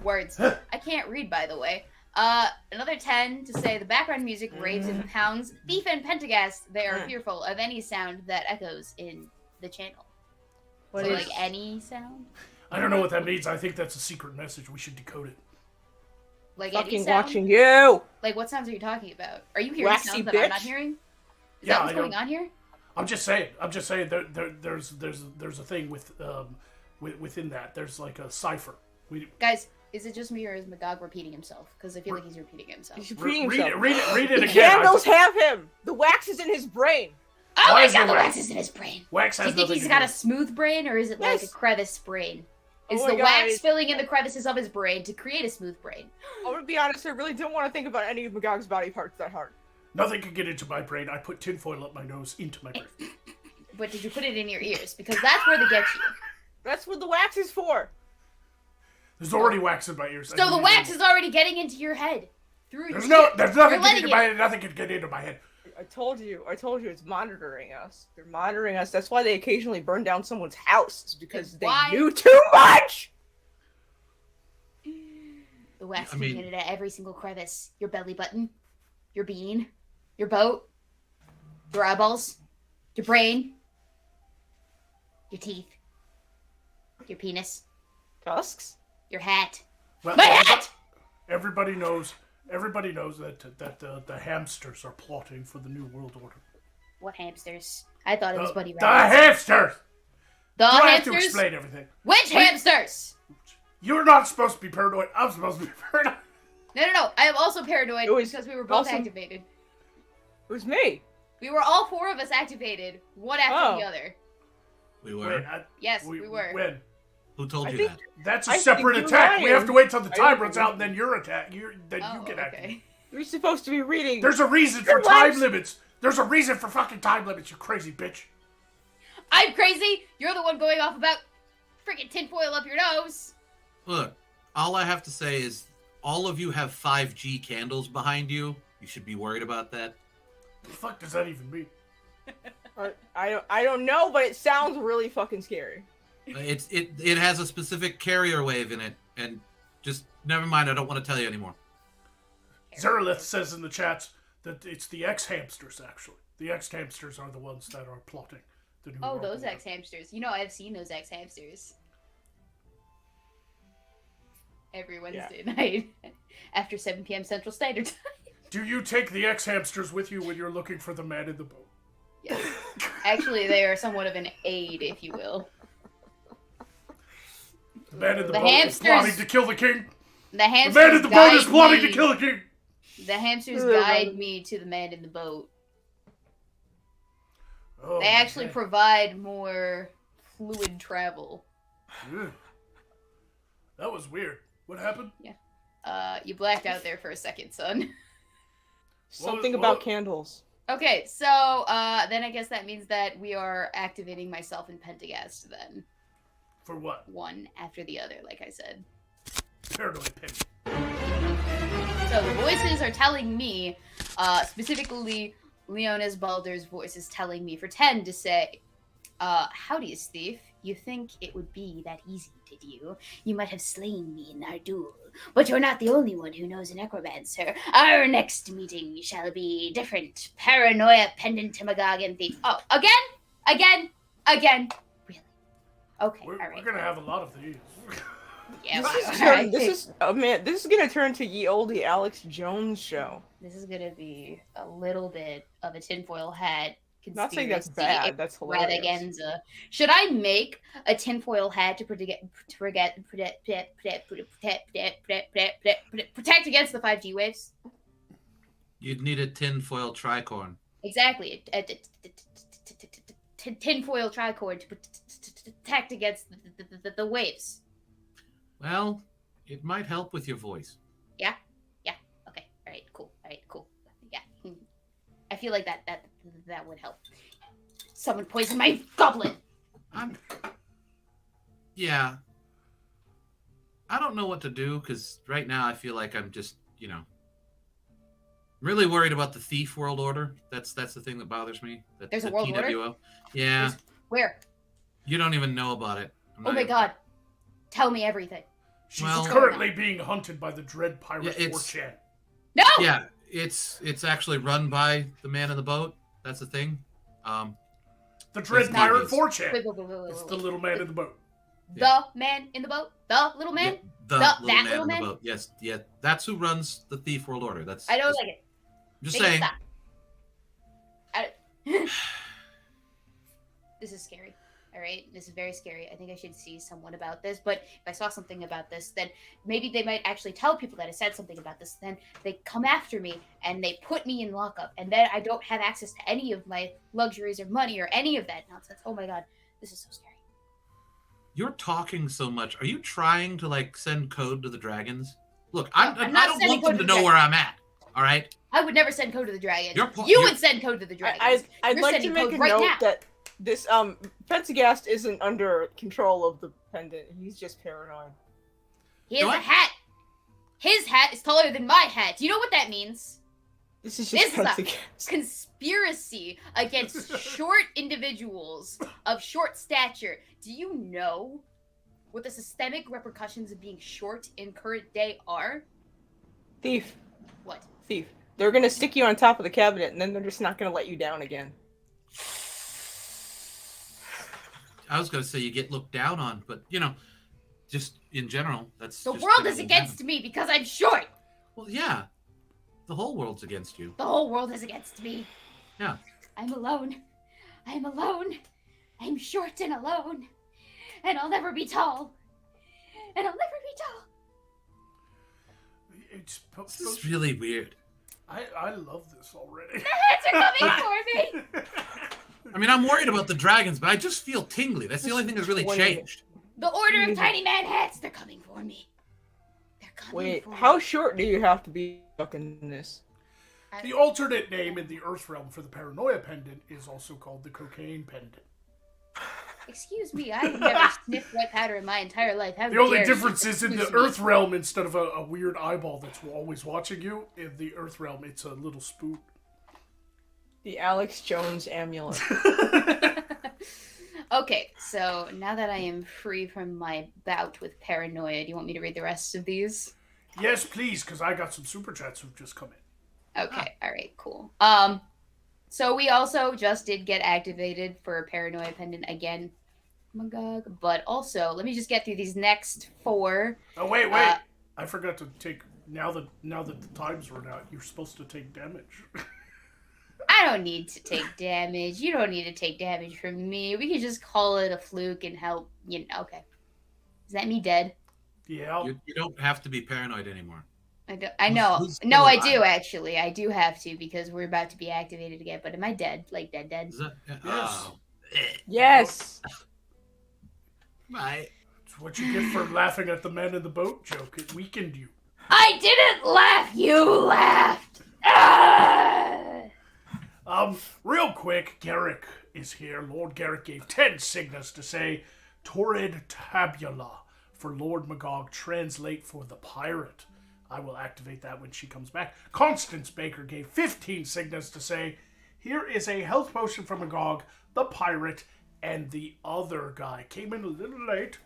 Words. I can't read, by the way. Another 10 to say the background music raves and pounds. Thief and Pentagast, they are fearful of any sound that echoes in the channel. What So, is- like, any sound? I don't know what that means. I think that's a secret message. We should decode it. Like, any Fucking sound? watching you! Like, what sounds are you talking about? Are you hearing Waxy sounds that I'm not bitch? hearing? Is Yeah, that what's I going don't- on here? I'm just saying. There's a thing within that. There's like a cipher. Guys, is it just me, or is Magog repeating himself? Because I feel like he's repeating himself. He's repeating Read himself. it The again. candles have him! The wax is in his brain! Oh Why my is god, there the wax? wax is in his brain! Wax Do has you think nothing he's to got do a smooth brain, or is it like a Yes. crevice brain? Is Oh the my God, wax it's- filling in the crevices of his brain to create a smooth brain? I'm gonna be honest, I really don't want to think about any of Magog's body parts that hard. Nothing can get into my brain. I put tinfoil up my nose into my brain. But did you put it in your ears? Because that's where they get you. That's what the wax is for! There's already wax in my ears. So the wax is already getting into your head. Through There's your ear. nothing You're getting letting into it. my head. Nothing can get into my head. I told you it's monitoring us. They're monitoring us. That's why they occasionally burn down someone's house. It's because they Why? knew too much! The wax I getting mean- into every single crevice. Your belly button, your bean, your boat, your eyeballs, your brain, your teeth, your penis, Tusks? your hat. Well, My hat! everybody knows that the hamsters are plotting for the new world order. What hamsters? I thought it was Buddy The Rabbit. hamsters. The Do I have to hamsters? explain everything? Which hamsters? You're not supposed to be paranoid. I'm supposed to be paranoid. No. I am also paranoid It was because we were both also- activated. It was me! We were all four of us activated, one after the other. We were. Wait, Yes, we were. When? Who told I you think- that? That's a I separate think attack. you're We have to wait till the I time don't runs know. out, and then you're attack. You get Oh, activated. okay. You're supposed to be reading. There's a reason for Your time legs- limits. There's a reason for fucking time limits. You crazy bitch. I'm crazy. You're the one going off about freaking tinfoil up your nose. Look, all I have to say is all of you have 5G candles behind you. You should be worried about that. The fuck does that even mean? I don't know, but it sounds really fucking scary. It has a specific carrier wave in it, and just never mind. I don't want to tell you anymore. Zerlith says in the chats that it's the ex-hamsters, actually. The ex-hamsters are the ones that are plotting the new Oh, world those order. ex-hamsters. You know, I've seen those ex-hamsters. Every Wednesday night after 7 p.m. Central Standard Time. Do you take the ex-hamsters with you when you're looking for the man in the boat? Yes. Actually, they are somewhat of an aid, if you will. The man in the The boat is hamsters- plotting to kill the king. The The hamsters man in the boat is guide plotting me- to kill the king. The hamsters Ugh. guide me to the man in the boat. Oh, They actually man. provide more fluid travel. Ugh. That was weird. What happened? You blacked out there for a second, son. Something What- about what? candles. Okay, so then I guess that means that we are activating myself and Pentagast then. For what? One after the other, like I said. Paranoid Pendant. So the voices are telling me, specifically Leona's Balder's voice is telling me for 10 to say, howdy, thief. You think it would be that easy, did you? You might have slain me in our duel, but you're not the only one who knows a necromancer. Our next meeting shall be different. Paranoia Pendant to Magog and thief. Oh, again? Really? Okay, We're alright. gonna have a lot of these. Yeah, This is gonna turn to ye olde Alex Jones show. This is gonna be a little bit of a tinfoil hat. Not saying that's conspiracy bad. That's hilarious. extravaganza. Should I make a tinfoil hat to protect against the 5G waves? You'd need a tinfoil tricorn. Exactly. Tinfoil tricorn to protect against the waves. Well, it might help with your voice. Yeah. Okay. All right. Cool. Yeah. I feel like that would help. Someone poisoned my goblet. Yeah. I don't know what to do because right now I feel like I'm just, really worried about the thief world order. That's the thing that bothers me. There's a world TWO. order? Yeah. Where? You don't even know about it. Oh my god. Tell me everything. She's Well- currently being hunted by the Dread Pirate Yeah, it's- 4chan. No! Yeah, it's actually run by the man in the boat. That's the thing. The Dread It's Pirate devious. 4chan. Wait. It's the little man in the boat. The man in the boat? The little man? Yeah, the that little man little in man? the boat. Yes, yeah, that's who runs the thief world order. That's I don't like it. just Make it saying. stop. This is scary. All right, this is very scary. I think I should see someone about this. But if I saw something about this, then maybe they might actually tell people that I said something about this. Then they come after me and they put me in lockup, and then I don't have access to any of my luxuries or money or any of that nonsense. Oh my god, this is so scary. You're talking so much. Are you trying to send code to the dragons? Look, I'm I not don't sending want them code to to know the where I'm at. All right. I would never send code to the dragons. You You would send code to the dragons. I'd You're like to sending make code a right note now. that this Pensigast isn't under control of the pendant. He's just paranoid. He has What? a hat. His hat is taller than my hat. Do you know what that means? This is This just is a Pensigast. conspiracy against short individuals of short stature. Do you know what the systemic repercussions of being short in current day are? Thief. What? Thief. They're gonna stick you on top of the cabinet, and then they're just not gonna let you down again. I was going to say you get looked down on, but just in general, that's The just world gonna is happen. against me because I'm short. Well, yeah, the whole world's against you. The whole world is against me. Yeah. I'm alone. I'm alone. I'm short and alone. And I'll never be tall. And I'll never be tall. It's This is really weird. I love this already. The hats are coming for me. I mean, I'm worried about the dragons, but I just feel tingly. That's the only thing that's really 20 changed. The Order of Tiny Man Hats, they're coming for me. They're coming Wait, for me. how short do you have to be fucking this? The alternate name in the Earth realm for the Paranoia Pendant is also called the Cocaine Pendant. Excuse me, I've never sniffed white powder in my entire life. How The only dare you difference is in the accuse me? Earth realm, instead of a weird eyeball that's always watching you, in the Earth realm, it's a little spoon. The Alex Jones amulet. Okay, so now that I am free from my bout with paranoia, do you want me to read the rest of these? Yes, please, because I got some super chats who've just come in. Okay, alright, cool. So we also just did get activated for Paranoia Pendant again, Magog, but also, let me just get through these next 4. Oh, wait. I forgot to take, now that the times run out, you're supposed to take damage. I don't need to take damage. You don't need to take damage from me. We can just call it a fluke and help, okay. Is that me dead? Yeah. You don't have to be paranoid anymore. I know. Who's No, I alive? do actually. I do have to because we're about to be activated again. But am I dead? Like dead? Is that? Yes. Oh. Yes! Bye. It's what you get for laughing at the man in the boat joke. It weakened you. I didn't laugh. You laughed. Ah! Real quick, Garrick is here. Lord Garrick gave 10 signals to say Torrid Tabula for Lord Magog, translate for the pirate. I will activate that when she comes back. Constance Baker gave 15 signals to say, here is a health potion for Magog, the pirate, and the other guy. Came in a little late,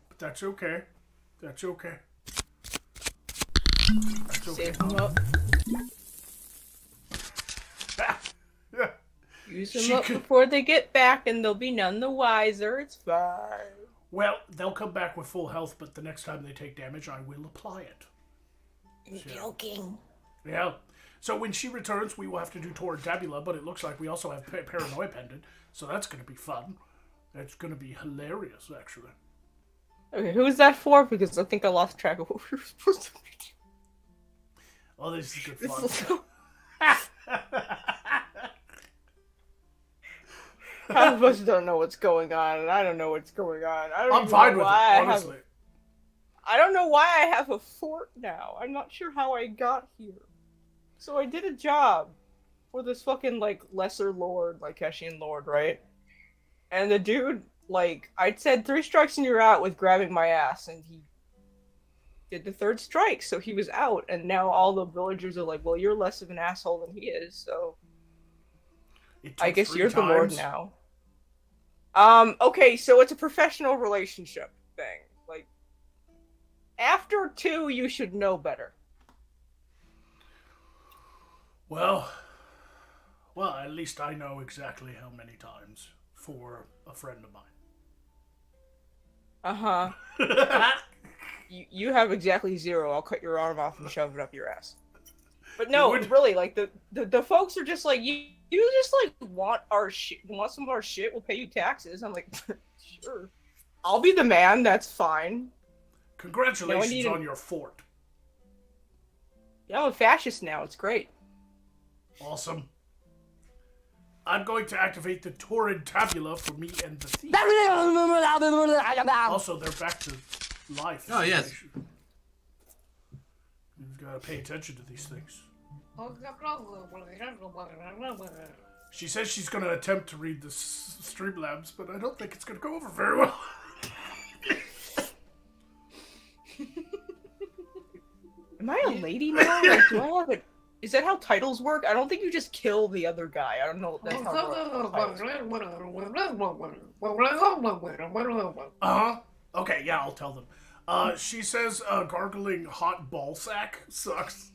but that's okay. That's okay. That's okay. Save them up. Use them She up could- before they get back, and they'll be none the wiser. It's fine. Well, they'll come back with full health, but the next time they take damage, I will apply it. You're joking. Yeah. So when she returns, we will have to do Torrid Tabula, but it looks like we also have Paranoia Pendant, so that's going to be fun. That's going to be hilarious, actually. Okay, who's that for? Because I think I lost track of what we were supposed to be. Oh, this is good This fun. is so... Half of us don't know what's going on, and I don't know what's going on. I don't I'm even fine know with it, why honestly. I don't know why I have a fort now. I'm not sure how I got here. So I did a job for this fucking, like, lesser lord, like Hessian lord, right? And the dude, like, I'd said 3 strikes and you're out with grabbing my ass, and he did the 3rd strike, so he was out, and now all the villagers are like, well, you're less of an asshole than he is, so It took I guess 3 you're the lord times. now. Okay, so it's a professional relationship thing. Like, after 2, you should know better. Well, at least I know exactly how many times for a friend of mine. Uh-huh. You have exactly 0. I'll cut your arm off and shove it up your ass. But no, would- really, like, the folks are just like, you just, like, want our shit, want some of our shit, we'll pay you taxes. I'm like, sure. I'll be the man, that's fine. Congratulations No, I need on your fort. Yeah, I'm a fascist now, it's great. Awesome. I'm going to activate the Torrid Tabula for me and the thief. Also, they're back to life. Oh, yes. You've got to pay attention to these things. She says she's going to attempt to read the Streamlabs, but I don't think it's going to go over very well. Am I a lady now? Like, do I have a... Is that how titles work? I don't think you just kill the other guy. I don't know if that's how titles work. Uh-huh. Okay, yeah, I'll tell them. She says gargling hot ball sack sucks.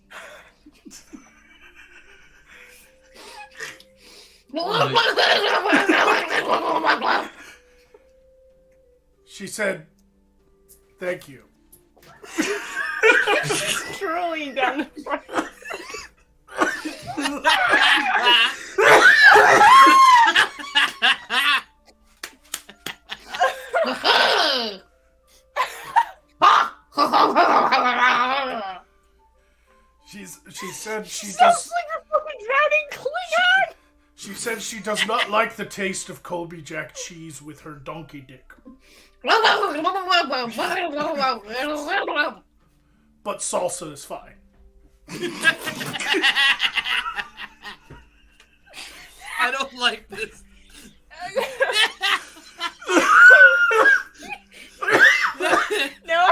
She said, thank you. Strolling down the front. She said she Sounds does. like a fucking drowning Klingon! She said she does not like the taste of Colby Jack cheese with her donkey dick, but salsa is fine. I don't like this. No,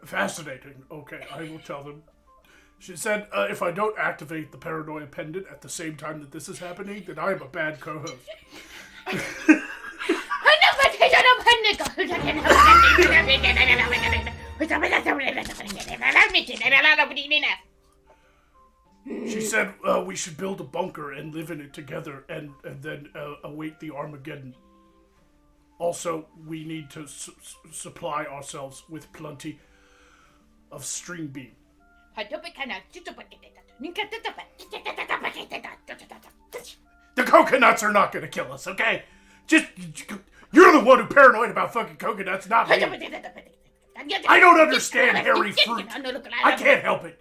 Fascinating. Okay, I will tell them. She said, if I don't activate the Paranoia Pendant at the same time that this is happening, then I am a bad co-host. She said we should build a bunker and live in it together and then await the Armageddon. Also, we need to supply ourselves with plenty of string bean. The coconuts are not going to kill us, okay? You're the one who paranoid about fucking coconuts, not me. I don't understand hairy fruit. I can't help it.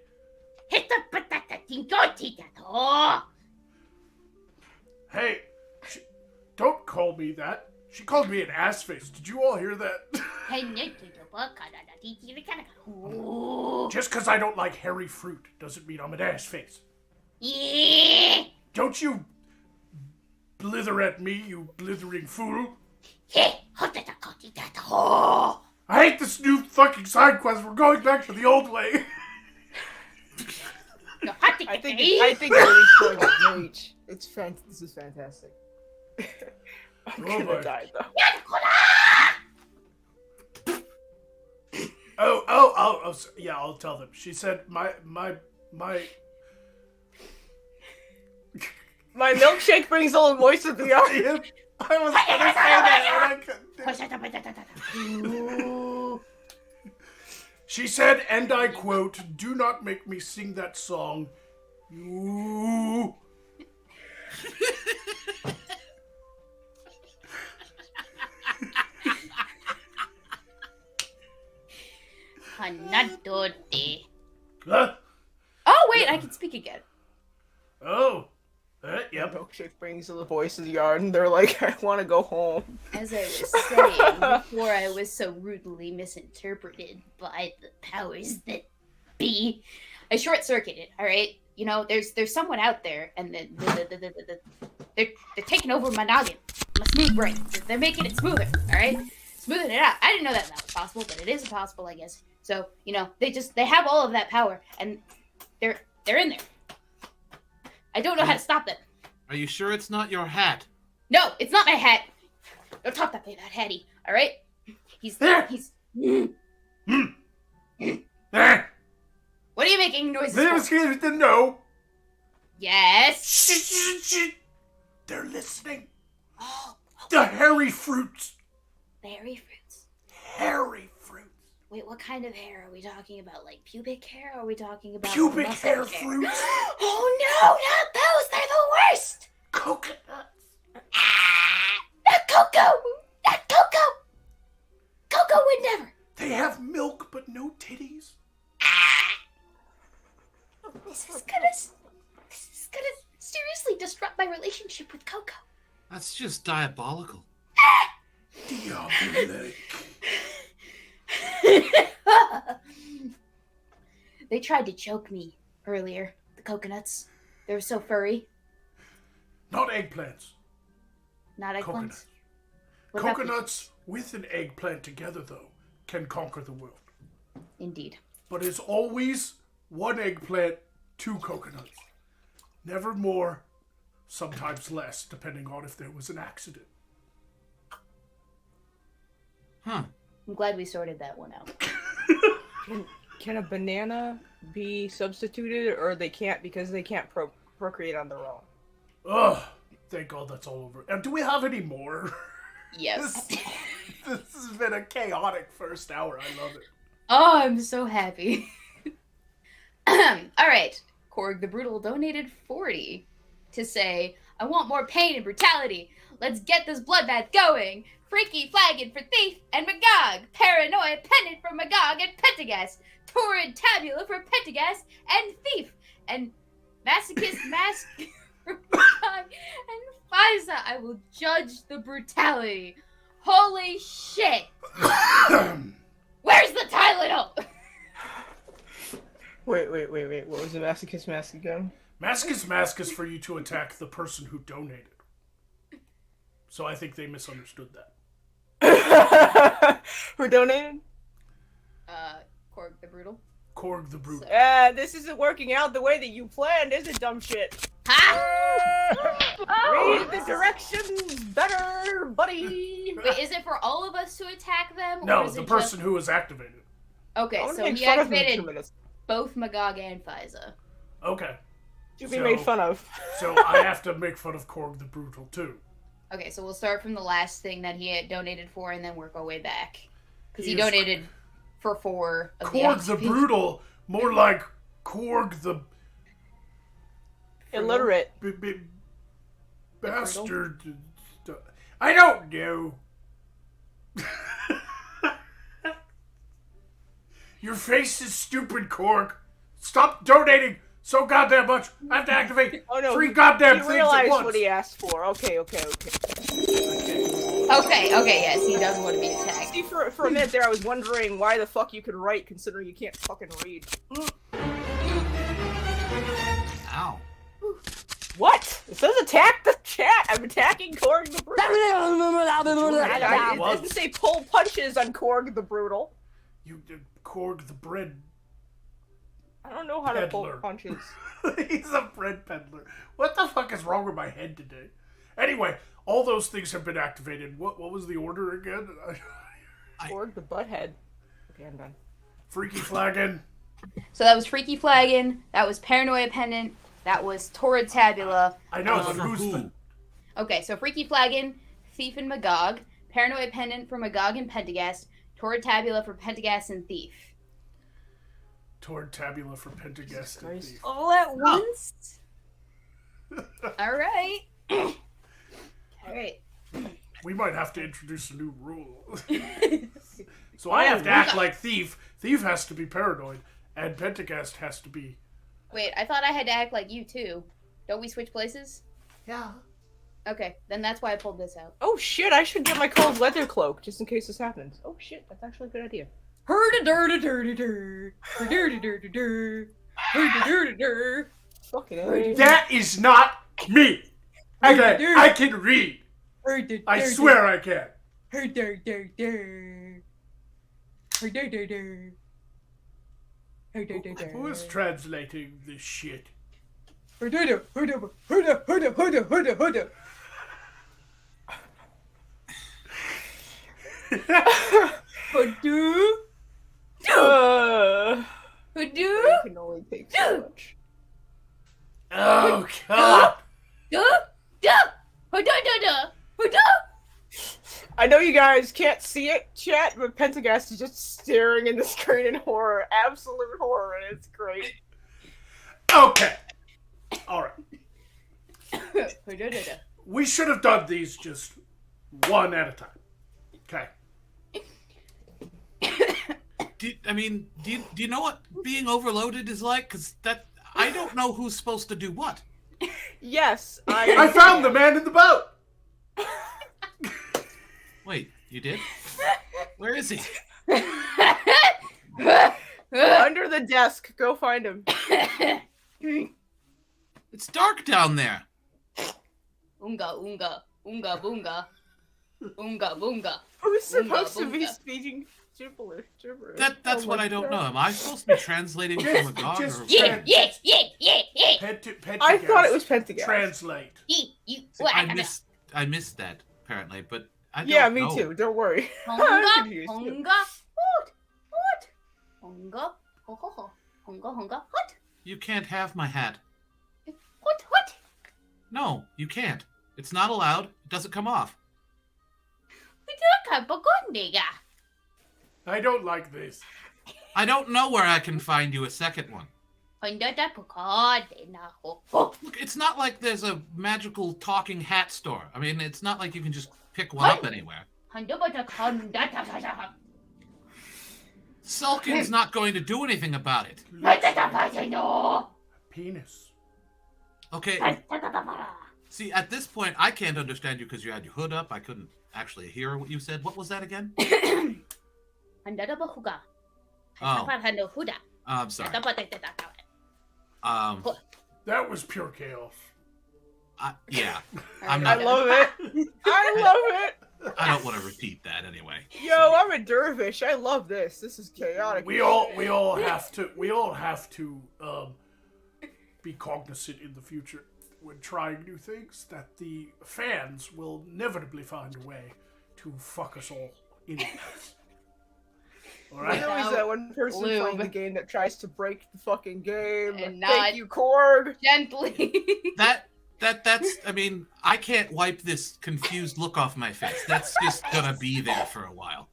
Hey, don't call me that. She called me an ass face. Did you all hear that? Just because I don't like hairy fruit doesn't mean I'm an ass face. Don't you blither at me, you blithering fool. I hate this new fucking side quest. We're going back to the old way. I think Lily's going great. It's this is fantastic. I'm gonna boy. die though. Oh, yeah, I'll tell them. She said, my My milkshake brings all the voice of the yard. I was gonna say that, and I couldn't. She said, and I quote, "Do not make me sing that song." You. Hanadote. Huh? Oh wait, I can speak again. Oh. Yep. Milkshake brings the voice of the yard, and they're like, I want to go home. As I was saying before, I was so rudely misinterpreted by the powers that be. I short-circuited. All right, you know, there's someone out there, and they're taking over my noggin, my smooth brain. They're making it smoother. All right, smoothing it out. I didn't know that was possible, but it is possible, I guess. So you know, they have all of that power, and they're in there. I don't know how to stop them. Are you sure it's not your hat? No, it's not my hat. Don't talk that way about Hattie, all right? He's. What are you making noises for? No. Yes. They're listening. Oh, The hairy fruits. berry fruits. Hairy fruits. Wait, what kind of hair are we talking about? Like pubic hair? Or are we talking about Pubic muscle hair fruits. Oh no, not those! They're the worst! Coconuts. Not Coco! Not Coco! Coco would never! They have milk but no titties. This is gonna seriously disrupt my relationship with Coco. That's just diabolical. Diabolic. They tried to choke me earlier. The coconuts. They were so furry. Not eggplants. Not eggplants. Coconuts. What about Coconuts with an eggplant together, though, can conquer the world. Indeed. But it's always one eggplant, two coconuts. Never more, sometimes less, depending on if there was an accident. Huh. I'm glad we sorted that one out. Can a banana be substituted, or they can't because they can't procreate on their own? Ugh, thank God that's all over. And do we have any more? Yes. This has been a chaotic first hour. I love it. Oh, I'm so happy. Alright. Korg the Brutal donated 40 to say, I want more pain and brutality. Let's get this bloodbath going. Freaky Flagon for Thief and Magog. Paranoia Pendant for Magog and Pentagast. Torrid Tabula for Pentagast and Thief. And Masochist Mask for Magog and FISA. I will judge the brutality. Holy shit. Where's the Tylenol? Wait. What was the Masochist Mask again? Masochist Mask is for you to attack the person who donated. So I think they misunderstood that. Who donated? Korg the Brutal. Korg the Brutal. This isn't working out the way that you planned, is it, dumb shit? Ha! Read the directions better, buddy! Wait, is it for all of us to attack them? Or No, is the it person who was activated. Okay, I wanna so make he fun of him in 2 activated minutes. both Magog and FISA. Okay. To be made fun of. So I have to make fun of Korg the Brutal, too. Okay, so we'll start from the last thing that he had donated for and then work our way back. Because he He is- donated for 4 of Korg the occupation. Brutal, more like Korg the Illiterate. bastard. I don't know. Your face is stupid, Korg. Stop donating so goddamn much. I have to activate Oh no, 3 goddamn he things at realized once. what he asked for. Okay. Okay, yes, he does want to be attacked. See, for a minute there, I was wondering why the fuck you could write, considering you can't fucking read. Ow. What? It says attack the chat! I'm attacking Korg the Brutal! It doesn't say pull punches on Korg the Brutal. You did Korg the bread. I don't know how to pull Peddler. punches. He's a bread peddler. What the fuck is wrong with my head today? Anyway, all those things have been activated. What was the order again? Korg the butthead. Okay, I'm done. Freaky Flagon. So that was Freaky Flagon, that was Paranoia Pendant, That was Torrid Tabula. I know, For but who's who? the... Okay, so Freaky Flagon, Thief and Magog, Paranoia Pendant for Magog and Pentagast, Torrid Tabula for Pentagast and Thief. Torrid Tabula for Pentagast and Thief. All at once? Alright. Alright. We might have to introduce a new rule. So I have to act like Thief. Thief has to be paranoid, and Pentagast has to be... Wait, I thought I had to act like you too. Don't we switch places? Yeah. Okay, then that's why I pulled this out. Oh shit, I should get my cold leather cloak just in case this happens. Oh shit, that's actually a good idea. Fucking A. That is not me! I can read! I swear I can! Who is translating this shit? I can only take so much. Oh, God! I know you guys can't see it, chat, but Pentagast is just staring in the screen in horror. Absolute horror, and it's great. Okay. Alright. We should have done these just one at a time. Okay. Do you know what being overloaded is like? Because I don't know who's supposed to do what. Yes, I found the man in the boat! Wait, you did? Where is he? Under the desk. Go find him. It's dark down there. Unga, unga, unga, boonga. Unga, boonga. Who's supposed to Boonga, be boonga. speaking gibberish? That's Oh what my I don't God. know. Am I supposed to be translating from a dog? just- Or... Yeah. Pentagast. I thought it was Pentagast. Translate. I missed that apparently, but I don't Yeah, me know. too. Don't worry. I'm Honga, confused. honga, what? What? Honga, ho ho ho. Honga, honga, what? You can't have my hat. What? No, you can't. It's not allowed. It doesn't come off. I don't like this. I don't know where I can find you a second one. Look, it's not like there's a magical talking hat store. I mean, it's not like you can just pick one up anywhere. Sulkin's not going to do anything about it. Penis. Okay. See, at this point, I can't understand you because you had your hood up. I couldn't actually hear what you said. What was that again? Oh, I'm sorry. That was pure chaos. Yeah, I'm I not. love it. I love it. I don't want to repeat that anyway. Yo, I'm a dervish. I love this. This is chaotic. We all have to be cognizant in the future when trying new things that the fans will inevitably find a way to fuck us all in the ass. Alright? There's always that one person Lube. playing the game that tries to break the fucking game. And Thank not- you, Korg. Gently. That's. I mean, I can't wipe this confused look off my face. That's just gonna be there for a while.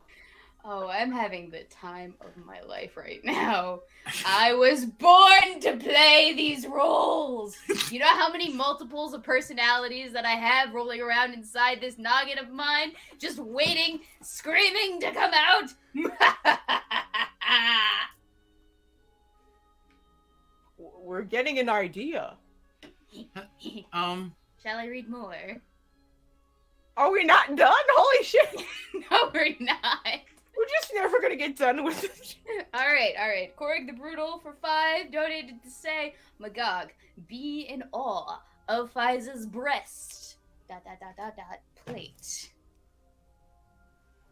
Oh, I'm having the time of my life right now. I was born to play these roles. You know how many multiples of personalities that I have rolling around inside this noggin of mine, just waiting, screaming to come out? We're getting an idea. Shall I read more? Are we not done? Holy shit! No, we're not. We're just never gonna get done with it. All right. Korg the Brutal for 5 donated to say, Magog, be in awe of Fiza's breast. ... Plate.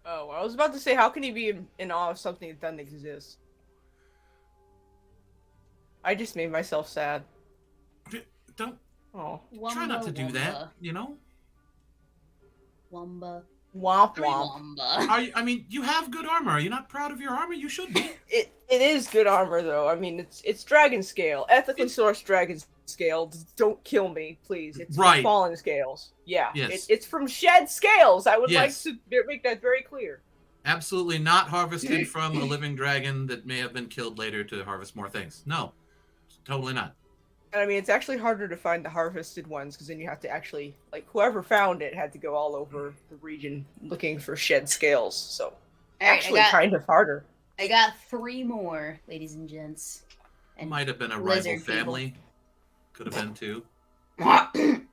Oh, I was about to say, how can he be in awe of something that doesn't exist? I just made myself sad. Don't Oh. try not to Wumba, do that. wumba. You know. Wumba. Womp womp. Wumba. I mean, you have good armor. Are you not proud of your armor? You should be. It is good armor though. I mean, it's dragon scale, ethically sourced dragon scales. Don't kill me, please. It's Right. from fallen scales. Yeah. Yes. It's from shed scales. I would Yes. like to make that very clear. Absolutely not harvested from a living dragon that may have been killed later to harvest more things. No, totally not. And I mean, it's actually harder to find the harvested ones because then you have to actually, like, whoever found it had to go all over the region looking for shed scales. So, All right, actually, kind of harder. I got 3 more, ladies and gents. It might have been a rival lizard family. Could have been too. I'm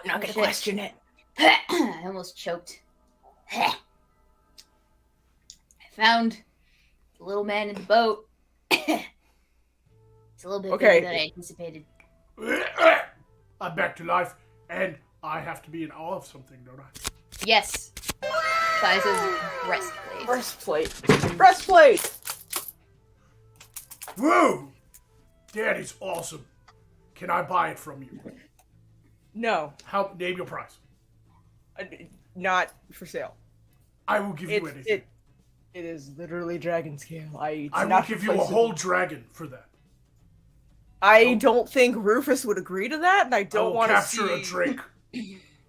not gonna question it. I almost choked. I found the little man in the boat. It's a little bit Okay. bigger than I anticipated. I'm back to life, and I have to be in awe of something, don't I? Yes. Fiza's breastplate. Breastplate! Woo! Daddy's awesome. Can I buy it from you? No, Name your price. not for sale. I will give you anything. It is literally dragon scale. I will give you a whole dragon for that. I don't think Rufus would agree to that, and I don't want to see... capture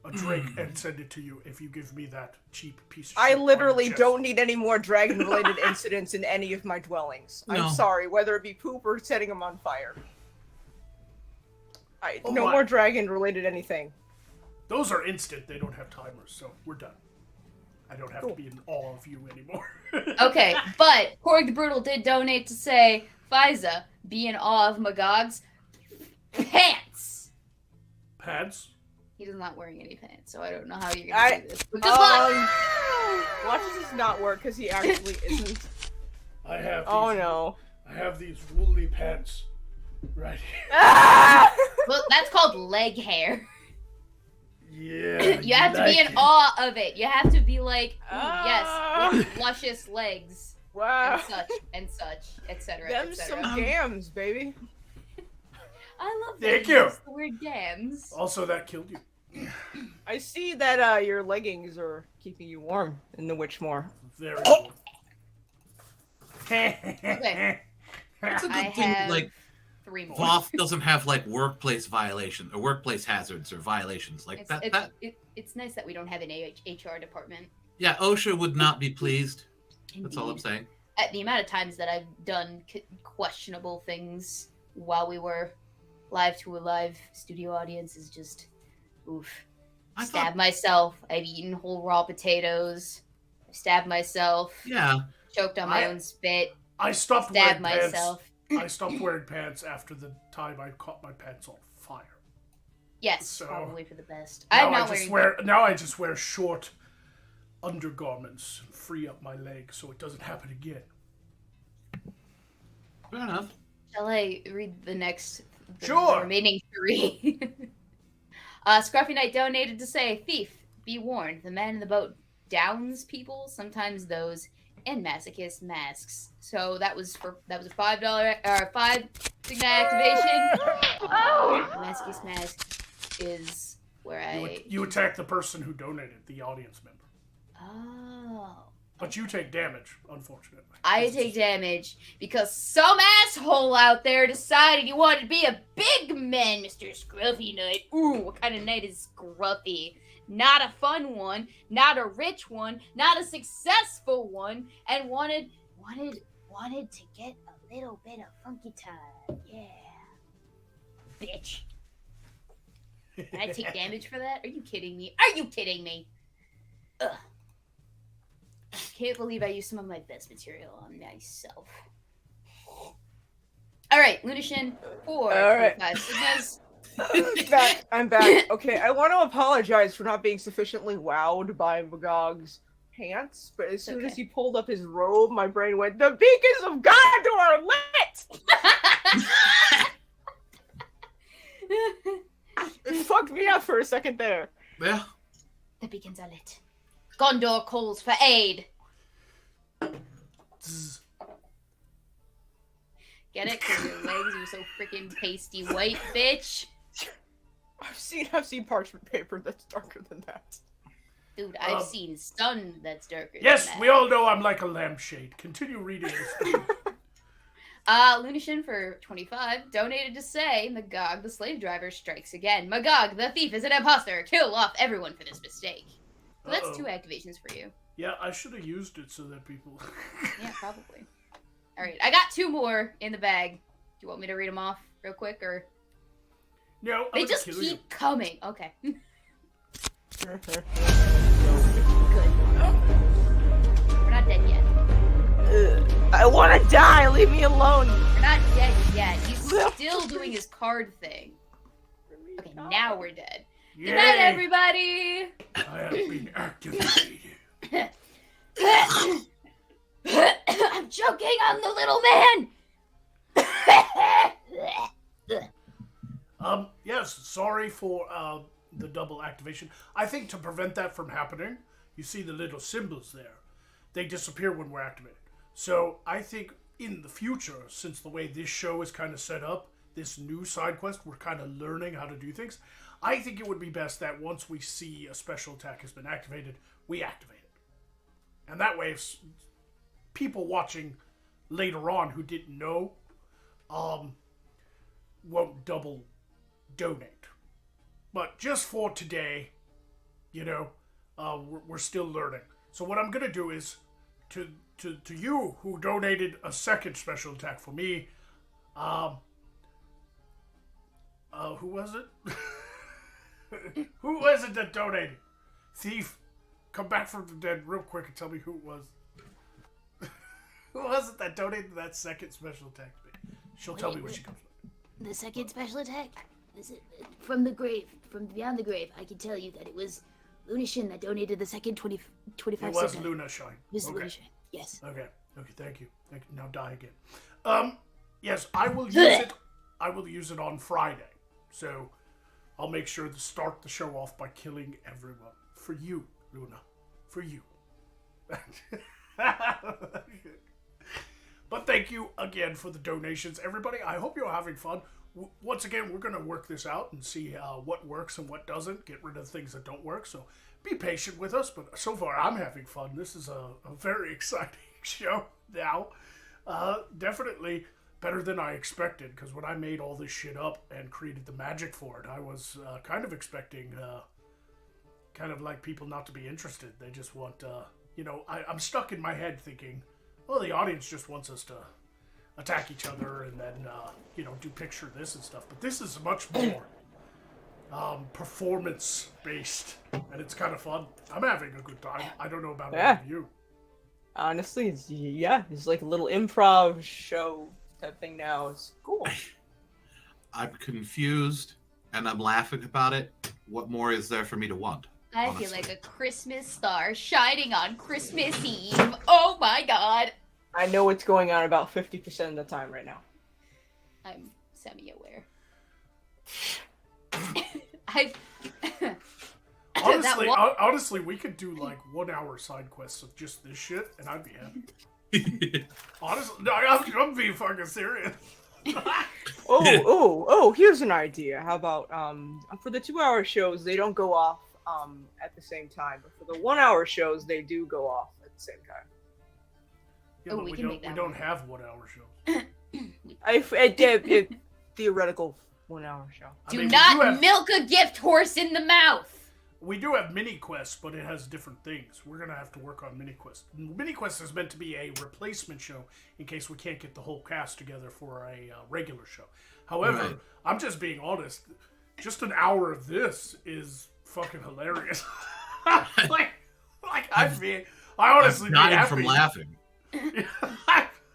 a drake and send it to you if you give me that cheap piece of I shit literally on your don't need any more dragon-related incidents in any of my dwellings. No. I'm sorry, whether it be poop or setting them on fire. Oh no my. more dragon-related anything. Those are instant. They don't have timers, so we're done. I don't have to be in awe of you anymore. Okay, but Korg the Brutal did donate to say, Fiza, be in awe of Magog's pants. Pads? He's not wearing any pants, so I don't know how you're gonna do this. But good luck! Watch this not work, because he actually isn't. I have. Oh no. I have these woolly pants right here. Ah! Well, that's called leg hair. Yeah. You have to be in awe of it. You have to be like, Ah. yes, with luscious legs. Wow. And such, etc. Them etc. some gams, baby. I love that Thank you you. used the word gams. Also, that killed you. I see that your leggings are keeping you warm in the Witchmore. Very good. Okay. That's a good I thing. have Like, 3 more. Voth doesn't have like workplace violation or workplace hazards or violations like that. It's nice that we don't have an HR department. Yeah, OSHA would not be pleased. That's all I'm Indeed. saying. At the amount of times that I've done questionable things while we were live to a live studio audience is just oof. I Stabbed thought, myself. I've eaten whole raw potatoes. I've stabbed myself. yeah, Choked on my own spit. I stopped Stabbed wearing myself. pants. I stopped wearing pants after the time I caught my pants on fire. Yes, So, probably for the best. Now I'm not wearing. Now I just wear short undergarments and free up my legs so it doesn't happen again. fair enough. Shall I read the next? The Sure. remaining 3. Scruffy Knight donated to say, "Thief, be warned. The man in the boat downs people, sometimes those in Masochist Masks." So that was a $5 or 5 Signet activation. Masochist Mask is where You attack the person who donated, the audience member. Oh. But you take damage, unfortunately. I take damage because some asshole out there decided he wanted to be a big man, Mr. Scruffy Knight. Ooh, what kind of knight is Scruffy? Not a fun one, not a rich one, not a successful one, and wanted to get a little bit of funky time. Yeah. Bitch. Can I take damage for that? Are you kidding me? Are you kidding me? Ugh. Can't believe I used some of my best material on myself. Alright, Lunishin 4. All right. 25 Sigmas. I'm back. Okay, I want to apologize for not being sufficiently wowed by Magog's pants, but as soon as he pulled up his robe, my brain went, "The beacons of Gondor are lit!" It fucked me up for a second there. Yeah. The beacons are lit. Gondor calls for aid. Get it? Because your legs are so freaking pasty white, bitch. I've seen parchment paper that's darker than that. Dude, I've seen sun that's darker Yes, than that. we all know I'm like a lampshade. Continue reading this. Lunishin for 25 donated to say, Magog the slave driver strikes again. Magog the thief is an imposter. Kill off everyone for this mistake. So that's 2 activations for you. Yeah, I should have used it so that people... Yeah, probably. Alright, I got 2 more in the bag. Do you want me to read them off real quick, or...? No, they just keep coming. Okay. Good. We're not dead yet. I want to die. Leave me alone. We're not dead yet. He's still doing his card thing. Okay, now we're dead. Yay. Good night, everybody. I have been activated. I'm choking on the little man. Yes, sorry for the double activation. I think to prevent that from happening, you see the little symbols there. They disappear when we're activated. So I think in the future, since the way this show is kind of set up, this new side quest, we're kind of learning how to do things. I think it would be best that once we see a special attack has been activated, we activate it. And that way, if people watching later on who didn't know, won't double donate. But just for today, you know, we're still learning. So what I'm gonna do is to you who donated a second special attack for me, who was it? Who was it that donated? Thief, come back from the dead real quick and tell me who it was. Who was it that donated that second special attack to me? She'll tell me when she comes back. The second special attack? Is it from the grave, from beyond the grave? I can tell you that it was Lunishin that donated the second 25 It was cent. Luna Shine. It was Okay. Lunishin. Yes. Okay, thank you. Now die again. Yes, I will use it. I will use it on Friday. So I'll make sure to start the show off by killing everyone. For you, Luna. For you. But thank you again for the donations, everybody. I hope you're having fun. Once again, we're going to work this out and see what works and what doesn't. Get rid of things that don't work. So be patient with us. But so far, I'm having fun. This is a very exciting show now. Definitely better than I expected. Because when I made all this shit up and created the magic for it, I was kind of expecting kind of like people not to be interested. They just want, you know, I'm stuck in my head thinking, well, the audience just wants us to attack each other and then, you know, do picture this and stuff. But this is much more performance-based, and it's kind of fun. I'm having a good time. I don't know about all of you. Honestly, it's like a little improv show type thing now. It's cool. I'm confused, and I'm laughing about it. What more is there for me to want? I honestly feel like a Christmas star shining on Christmas Eve. Oh my god. I know what's going on about 50% of the time right now. I'm semi-aware. I Honestly, we could do like 1 hour side quests of just this shit, and I'd be happy. Honestly, no, I'm being fucking serious. Here's an idea. How about for the 2 hour shows, they don't go off at the same time, but for the 1 hour shows, they do go off at the same time. Yeah, but we don't have 1 hour shows. A theoretical 1 hour show. Do not milk a gift horse in the mouth. We do have mini quests, but it has different things. We're gonna have to work on mini quests. Mini quests is meant to be a replacement show in case we can't get the whole cast together for a regular show. However, Right. I'm just being honest. Just an hour of this is fucking hilarious. like I honestly I'm dying happy. from laughing.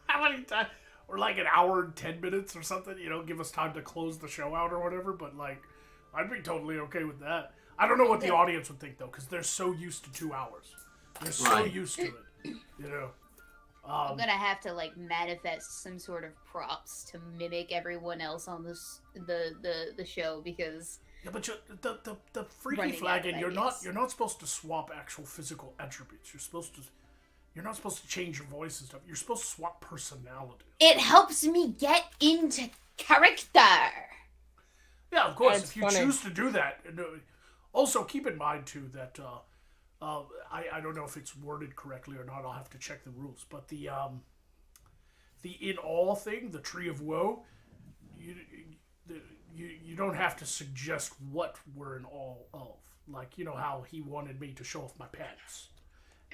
How many times? Or like an hour and 10 minutes or something, you know, give us time to close the show out or whatever, but like, I'd be totally okay with that. I don't know what the audience would think though, because they're so used to 2 hours. They're so used to it, you know. I'm gonna have to like manifest some sort of props to mimic everyone else on this the show because Yeah, but the Freaky Running out Flagon, of you're ideas. not supposed to swap actual physical attributes. You're not supposed to change your voice and stuff. You're supposed to swap personality. it helps me get into character. Yeah, of course. That's If you funny. choose to do that. Also, keep in mind, too, that I don't know if it's worded correctly or not. I'll have to check the rules. But the the in all thing, the Tree of Woe, you don't have to suggest what we're in all of. Like, you know how he wanted me to show off my pants.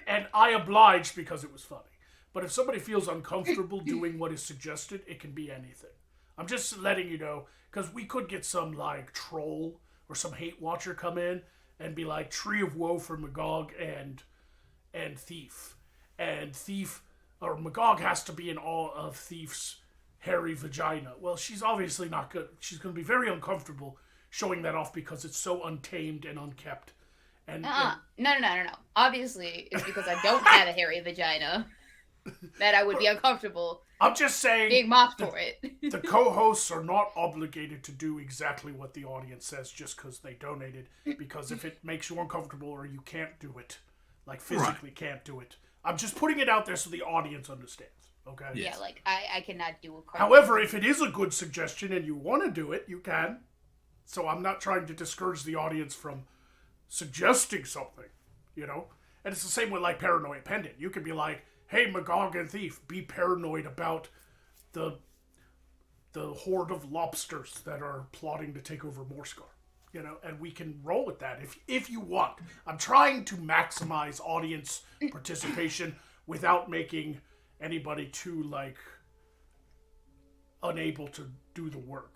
And I obliged because it was funny. But if somebody feels uncomfortable doing what is suggested, it can be anything. I'm just letting you know, because we could get some, like, troll or some hate watcher come in and be like, Tree of Woe for Magog and Thief. And Thief, or Magog has to be in awe of Thief's hairy vagina. Well, she's obviously not good. She's going to be very uncomfortable showing that off because it's so untamed and unkept. And No. Obviously, it's because I don't have a hairy vagina that I would be uncomfortable. I'm just saying, being mocked for it. The co-hosts are not obligated to do exactly what the audience says just because they donated. Because if it makes you uncomfortable or you can't do it, like physically can't do it, I'm just putting it out there so the audience understands. Okay. Yeah, like I cannot do a cardio. However, if it is a good suggestion and you want to do it, you can. So I'm not trying to discourage the audience from suggesting something, you know? And it's the same with, like, Paranoia Pendant. You could be like, hey, Magog and Thief, be paranoid about the horde of lobsters that are plotting to take over Morscar, you know? And we can roll with that if you want. I'm trying to maximize audience participation without making anybody too, like, unable to do the work.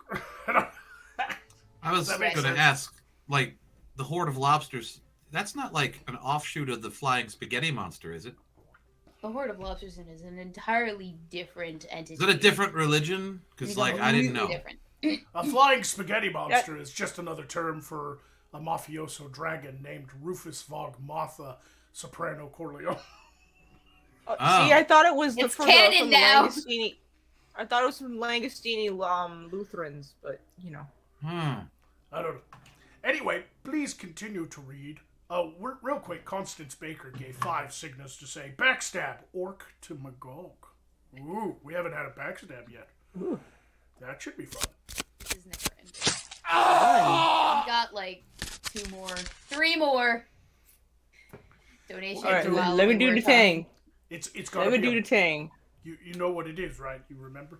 I was going to ask, like, the horde of lobsters, that's not like an offshoot of the flying spaghetti monster, is it? The Horde of Lobsters is an entirely different entity. Is it a different religion? Because, like, I didn't know. Different. A flying spaghetti monster is just another term for a mafioso dragon named Rufus Vog Martha Soprano Corleone. See, I thought it was It's from canon the now. Langostini. I thought it was from Langostini Lutherans, but, you know. I don't know. Anyway, please continue to read. Real quick, Constance Baker gave 5 signals to say, Backstab, Orc to Magog. Ooh, we haven't had a Backstab yet. Ooh. That should be fun. This is never ending. We got, like, 3 more. Donations. Alright, let me do the thing. It's gotta Let me be do the thing. You know what it is, right? You remember?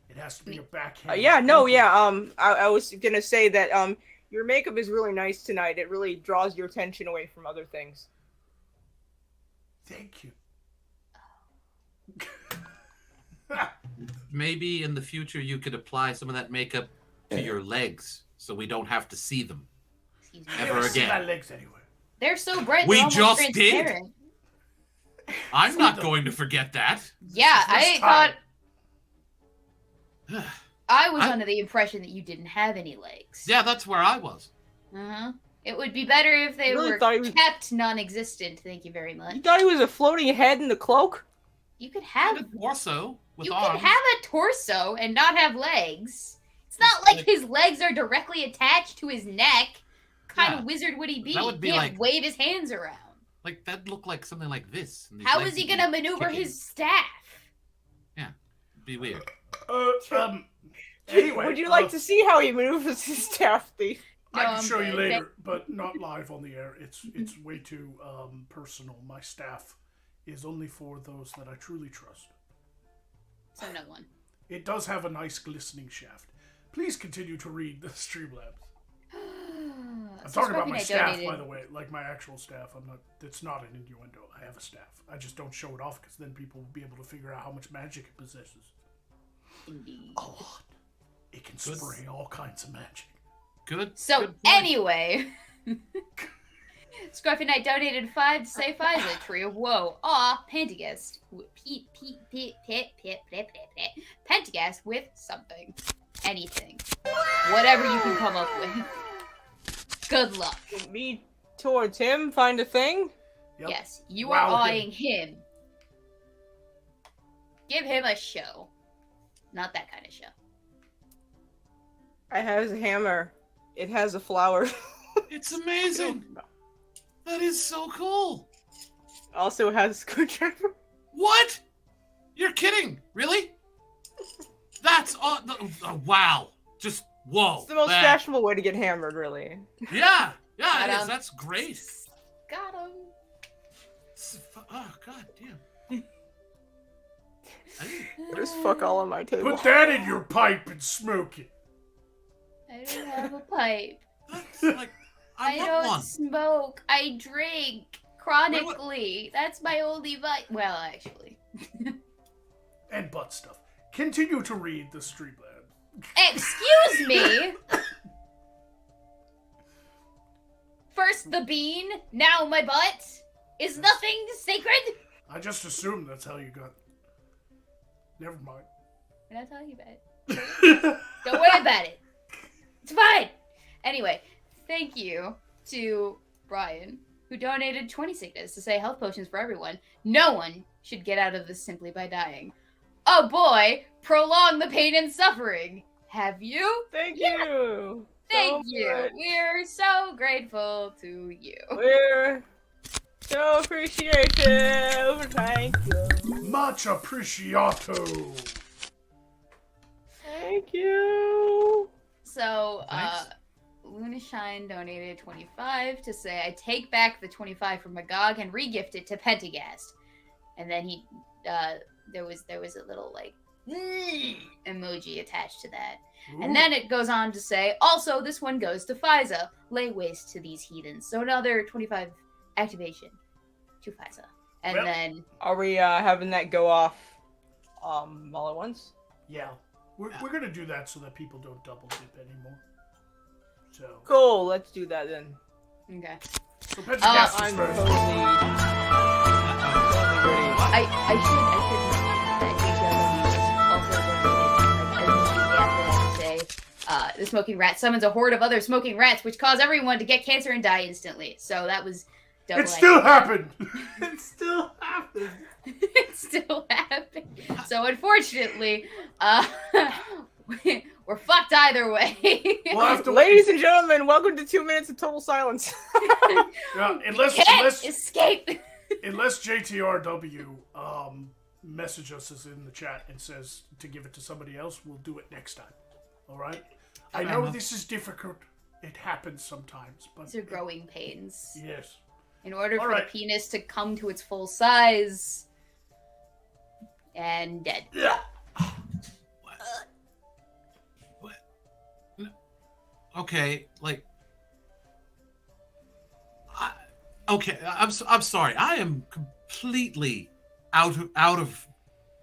It has to be a backhand. I was gonna say that, your makeup is really nice tonight. It really draws your attention away from other things. Thank you. Maybe in the future you could apply some of that makeup to your legs so we don't have to see them ever never see my again. legs anywhere. They're so bright. We they're almost just did. transparent. I'm not going to forget that. Yeah, I thought time. I was under the impression that you didn't have any legs. Yeah, that's where I was. It would be better if they Really were thought he was- kept non-existent. Thank you very much. You thought he was a floating head in the cloak? You could And have a torso with you arms. can have a torso and not have legs. It's not like his legs are directly attached to his neck. What kind of wizard would he be? That would be he can't like- wave his hands around. Like, that'd look like something like this. and these How legs is he would gonna be maneuver kicking. his staff? It'd be weird. Anyway, Would you like to see how he maneuvers his staff thief? I No, can I'm show you good. later, but not live on the air. It's way too personal. My staff is only for those that I truly trust. So no one. It does have a nice glistening shaft. Please continue to read the Streamlabs. I'm talking about my staff, by the way, like my actual staff. It's not an innuendo. I have a staff. I just don't show it off because then people will be able to figure out how much magic it possesses. Indeed. A lot. It can spray all kinds of magic. Good. So good point. anyway, Scruffy Knight donated 5 to say Pfizer, Tree of Woe. Aw, Pentagast. Pentagast with something. Anything. Whatever you can come up with. Good luck. Me towards him, find a thing? Yep. Yes, you Wow, are eyeing him. Give him a show. Not that kind of show. I have a hammer. It has a flower. It's amazing. That is so cool. Also has a screwdriver. What? You're kidding? Really? That's wow. Just whoa. It's the most that- fashionable way to get hammered, really. Yeah, it Got is. him. That's great. Got him. Oh god damn. There's fuck all on my table. Put that in your pipe and smoke it. I don't have a pipe. That's like, I want don't one. smoke. I drink chronically. That's my only vice. Well, actually. And butt stuff. Continue to read the Streetland. Excuse me. First the bean, now my butt. Is nothing sacred? I just assumed that's how you got. Never mind. We're not talking about it. Don't worry about it. It's fine. Anyway, thank you to Brian, who donated 20 sickness to say health potions for everyone. No one should get out of this simply by dying. Oh boy, prolong the pain and suffering. Have you? Thank you. Thank So you. much. We're so grateful to you. We're so appreciative. Thank you. Much appreciato. Thank you. So, Thanks. Lunashine donated 25 to say, I take back the 25 from Magog and regift it to Pentagast. And then he, there was a little, like, emoji attached to that. And then it goes on to say, also, this one goes to FISA. Lay waste to these heathens. So another 25 activation to FISA. And Well- then, Are we having that go off all at once? Yeah. We're gonna do that so that people don't double dip anymore. So. Cool. Let's do that then. okay. So Pentagast is I'm first. totally ready. I should also say, the smoking rat summons a horde of other smoking rats, which cause everyone to get cancer and die instantly. So that was double. It still happened! It still happens. It still happened. So unfortunately, we're fucked either way. We'll have to Ladies and gentlemen, welcome to 2 minutes of total silence. Yeah, unless Can't escape. unless JTRW message us in the chat and says to give it to somebody else, we'll do it next time. All right? I know this is difficult. It happens sometimes, but These are growing pains. yes. In order All for right. the penis to come to its full size and dead. What? No. Okay, like. I'm sorry. I am completely out of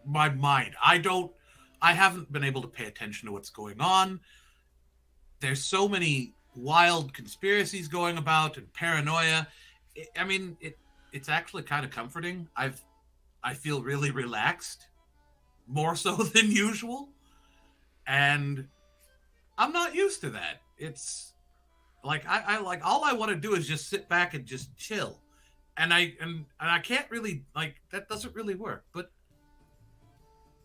my mind. I haven't been able to pay attention to what's going on. There's so many wild conspiracies going about and paranoia. I mean, it's actually kind of comforting. I feel really relaxed, more so than usual, and I'm not used to that. It's like I like all I want to do is just sit back and just chill, and I can't really, like, that doesn't really work. But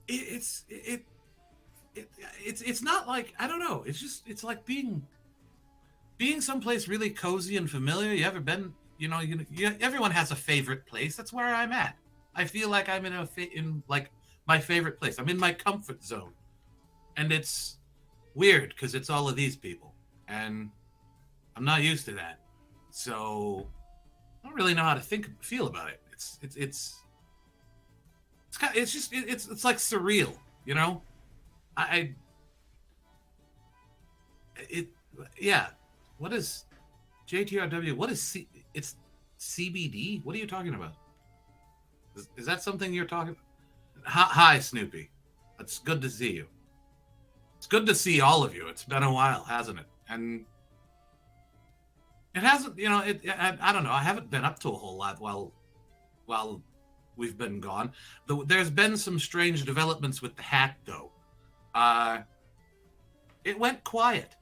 it's not like, I don't know. It's like being someplace really cozy and familiar. You ever been? Everyone has a favorite place. That's where I'm at. I feel like I'm in like my favorite place. I'm in my comfort zone, and it's weird because it's all of these people, and I'm not used to that. So I don't really know how to feel about it. It's like surreal, you know. What is JTRW? What is it's CBD? What are you talking about? Is that something you're talking? Hi, Snoopy. It's good to see you. It's good to see all of you. It's been a while, hasn't it? And it hasn't, I don't know. I haven't been up to a whole lot while we've been gone. There's been some strange developments with the hat, though. It went quiet.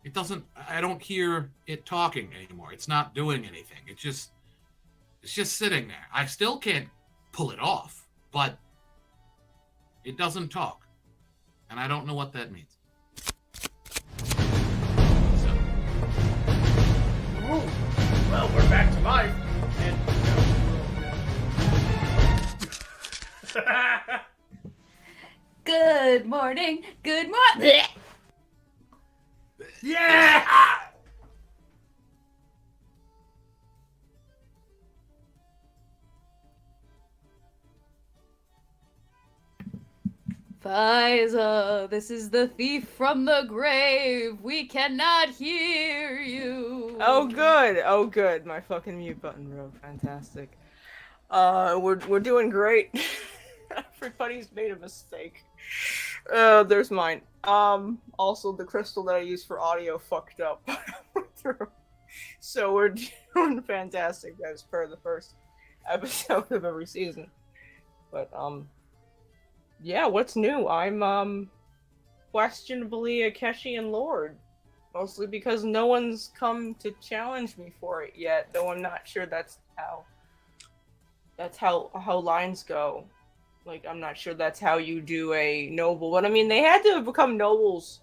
It doesn't. I don't hear it talking anymore. It's not doing anything. It's just sitting there. I still can't pull it off, but it doesn't talk, and I don't know what that means. So. Oh, well, we're back to life. And Good morning. Good morning. yeah. Faiza, this is the thief from the grave. We cannot hear you. Oh good. My fucking mute button broke. Fantastic. We're doing great. Everybody's made a mistake. There's mine. Also the crystal that I use for audio fucked up. So we're doing fantastic as per the first episode of every season. But yeah, what's new? I'm questionably a Keshian Lord. Mostly because no one's come to challenge me for it yet, though I'm not sure that's how lines go. Like, I'm not sure that's how you do a noble. But I mean, they had to have become nobles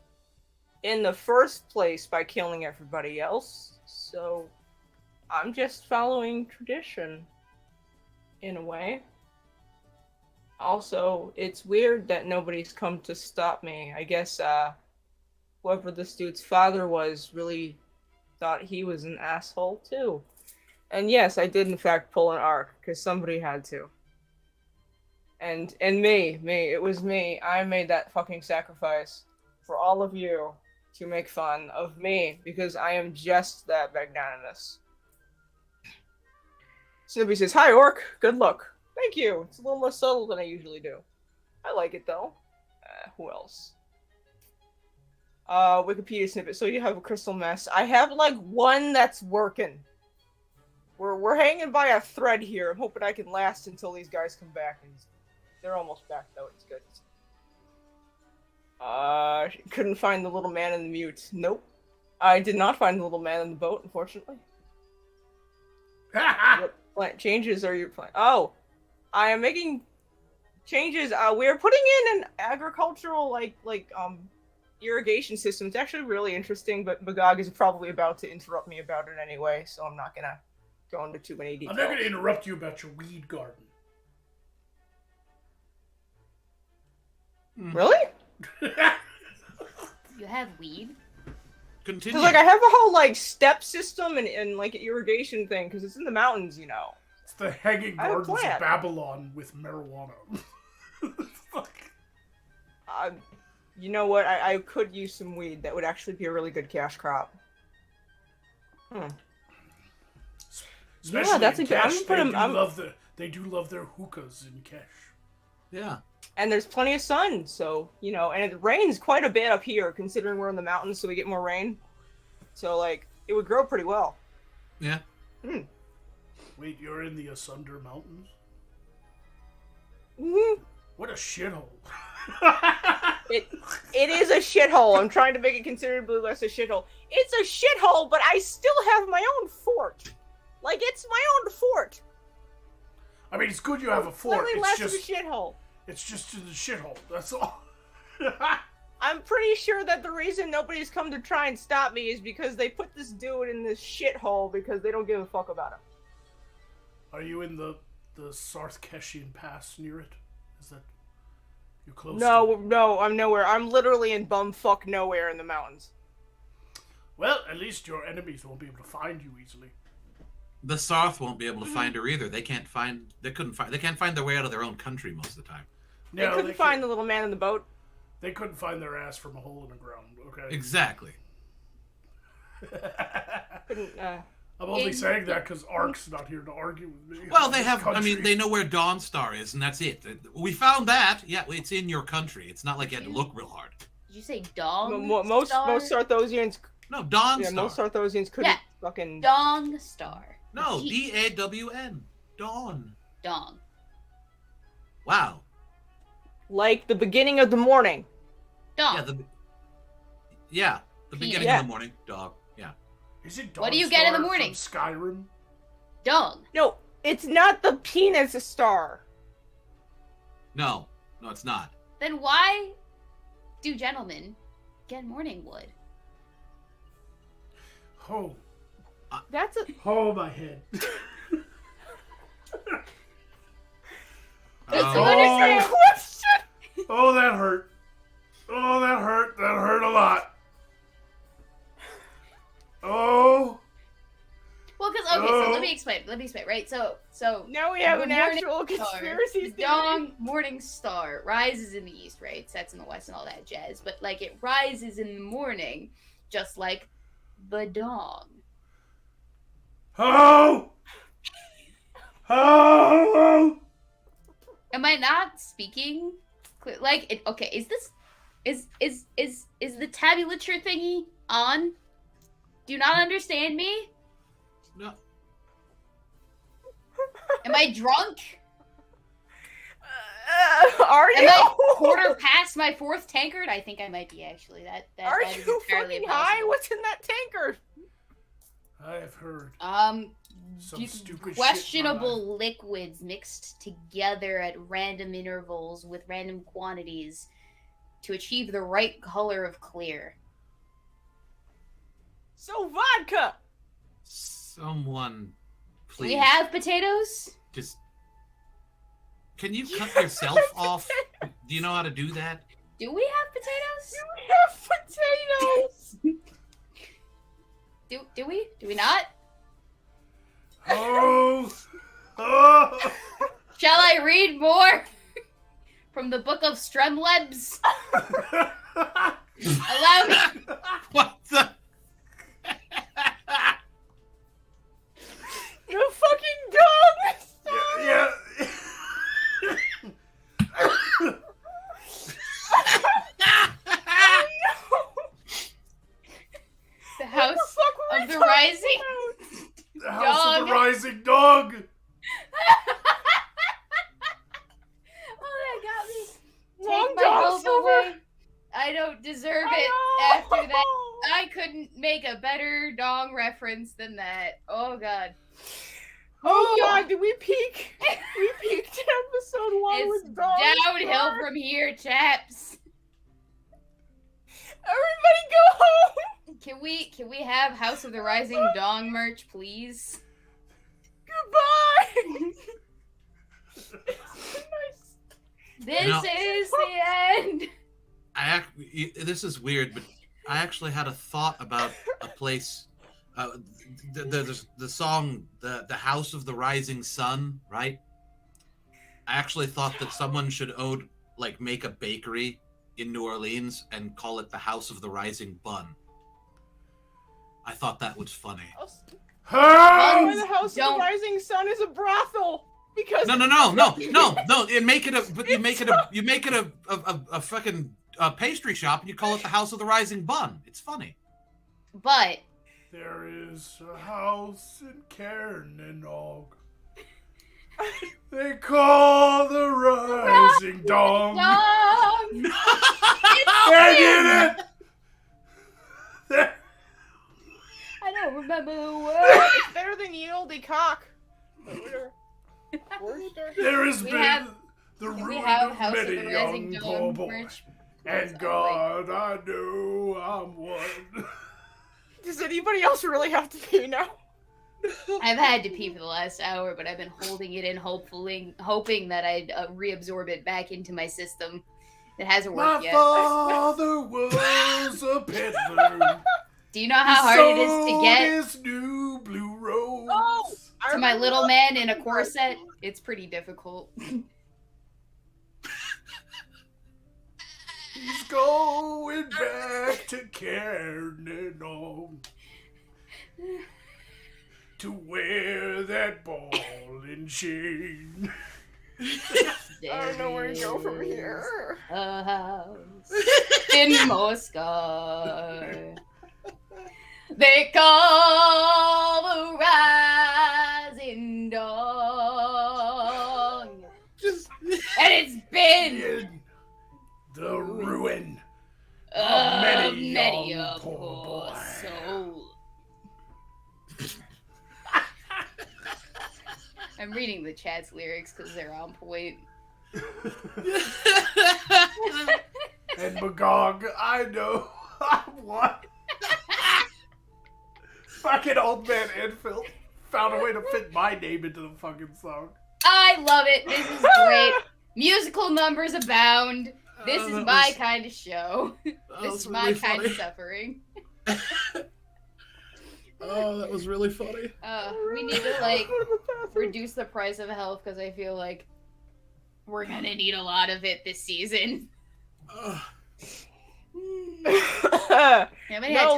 in the first place by killing everybody else. So I'm just following tradition in a way. Also, it's weird that nobody's come to stop me. I guess whoever this dude's father was really thought he was an asshole too. And yes, I did in fact pull an arc, because somebody had to. And me, it was me. I made that fucking sacrifice for all of you to make fun of me, because I am just that magnanimous. Snoopy says, "Hi, Orc. Good luck." Thank you. It's a little more subtle than I usually do. I like it though. Who else? Wikipedia snippet. So you have a crystal mess. I have like one that's working. We're hanging by a thread here. I'm hoping I can last until these guys come back. And they're almost back though. It's good. Couldn't find the little man in the mute. Nope. I did not find the little man in the boat, unfortunately. What changes are you planning? Oh, I am making changes. We're putting in an agricultural irrigation system. It's actually really interesting, but Magog is probably about to interrupt me about it anyway, so I'm not gonna go into too many details. I'm not gonna interrupt you about your weed garden. Really? You have weed? Continue. Because I have a whole step system and like an irrigation thing because it's in the mountains, you know. It's the hanging I have a gardens of plan. Babylon with marijuana. Fuck. You know what? I could use some weed. That would actually be a really good cash crop. Especially Yeah, that's in a good. Kesh, they do love their hookahs in Kesh. Yeah. And there's plenty of sun, so you know, and it rains quite a bit up here, considering we're in the mountains, so we get more rain. So it would grow pretty well. Yeah. Wait, you're in the Asunder Mountains? Mm-hmm. What a shithole. It is a shithole. I'm trying to make it considerably less a shithole. It's a shithole, but I still have my own fort. It's my own fort. I mean, it's good you have a fort. Slightly It's less just of a shithole. It's just in the shithole. That's all. I'm pretty sure that the reason nobody's come to try and stop me is because they put this dude in this shithole because they don't give a fuck about him. Are you in the Sarth-Keshian Pass near it? Is that you close? No, I'm nowhere. I'm literally in bumfuck nowhere in the mountains. Well, at least your enemies won't be able to find you easily. The Sarth won't be able to find her either. They can't find their way out of their own country most of the time. They couldn't find the little man in the boat. They couldn't find their ass from a hole in the ground. Okay. Exactly. I'm only saying that because Ark's not here to argue with me. Well, they have. I mean, they know where Dawnstar is, and that's it. We found that. Yeah, it's in your country. It's not like you had to look real hard. Did you say Dong? Most Sarthosians. No, Dawnstar. Yeah, most Sarthosians couldn't fucking. Dong Star. No, D-A-W-N. Dawn. Dong. Wow. Like the beginning of the morning. Dong. Yeah, the beginning of the morning. Dog. Yeah. Is it Dawnstar What do you get in the morning? From Skyrim? Dong. No, it's not the penis star. No, it's not. Then why do gentlemen get morning wood? Oh. That's a. Oh, my head. Oh, that hurt. Oh, that hurt. That hurt a lot. Oh. Well, because so let me explain. Right. So Now we have the an morning actual star, conspiracy the theory. morning star rises in the east, right? Sets in the west and all that jazz. But like it rises in the morning, just like the dawn. Oh! Oh! Am I not speaking? Like it? Okay. Is this? Is the tabulature thingy on? Do you not understand me? No. Am I drunk? Are you? Am I quarter past my fourth tankard? I think I might be actually. That Are is you entirely fucking high? possible. What's in that tankard? I have heard some you- stupid questionable liquids mixed together at random intervals with random quantities to achieve the right color of clear. So vodka. Someone, Do please. we have potatoes? Just. Can you cut yourself off? Do you know how to do that? Do we have potatoes? We have potatoes. Do we? Do we not? Oh! Oh! Shall I read more from the book of Stremlebs? Allow me. What the? You fucking dog. Yeah. The house fuck were of we the talking rising. The House of Dog. the Rising Dog! Oh, that got me. Long Take my dog, hope Silver. away. I don't deserve it I know. after that. I couldn't make a better dong reference than that. Oh god. Oh god, did we peak? We peaked in episode 1 It's with dogs. downhill from here, chaps. Everybody go home. Can we have House of the Rising Dong merch, please? Goodbye. This No. is the end. This is weird, but I actually had a thought about a place. The song, the House of the Rising Sun, right? I actually thought that someone should make a bakery in New Orleans and call it the House of the Rising Bun. I thought that was funny. Why Oh! the House of the Don't- Rising Sun is a brothel? Because No! And make it a fucking pastry shop, and you call it the House of the Rising Bun. It's funny. But There is a house in Cairnanog. They call the Rising Dong. Dong! I get it! There- I don't remember the word. it's better than Ye Olde Cock. There has We been have- the Can we ruin have of House of many the Rising young poor Dong boys. merch? And God, I know I'm one. Does anybody else really have to pee now? I've had to pee for the last hour, but I've been holding it in, hoping that I'd reabsorb it back into my system. It hasn't My worked yet. father was a peddler. Do you know how hard it is to Sold get his new blue rose. Oh! I to my remember little that. man in a corset? It's pretty difficult. He's going back to Cairnanog to wear that ball and chain. I don't know where to go from here. A house in Moscow. They call the rising dawn. And it's been In the ruin of many many young a poor poor boy. soul. I'm reading the chat's lyrics because they're on point. And Magog, I know I'm one. Fucking old man Enfield found a way to fit my name into the fucking song. I love it. This is great. Musical numbers abound. This is that my was- kind of show. That This was is my really kind of funny. suffering. Oh, that was really funny. We need to like reduce the price of health because I feel like we're gonna need a lot of it this season. No,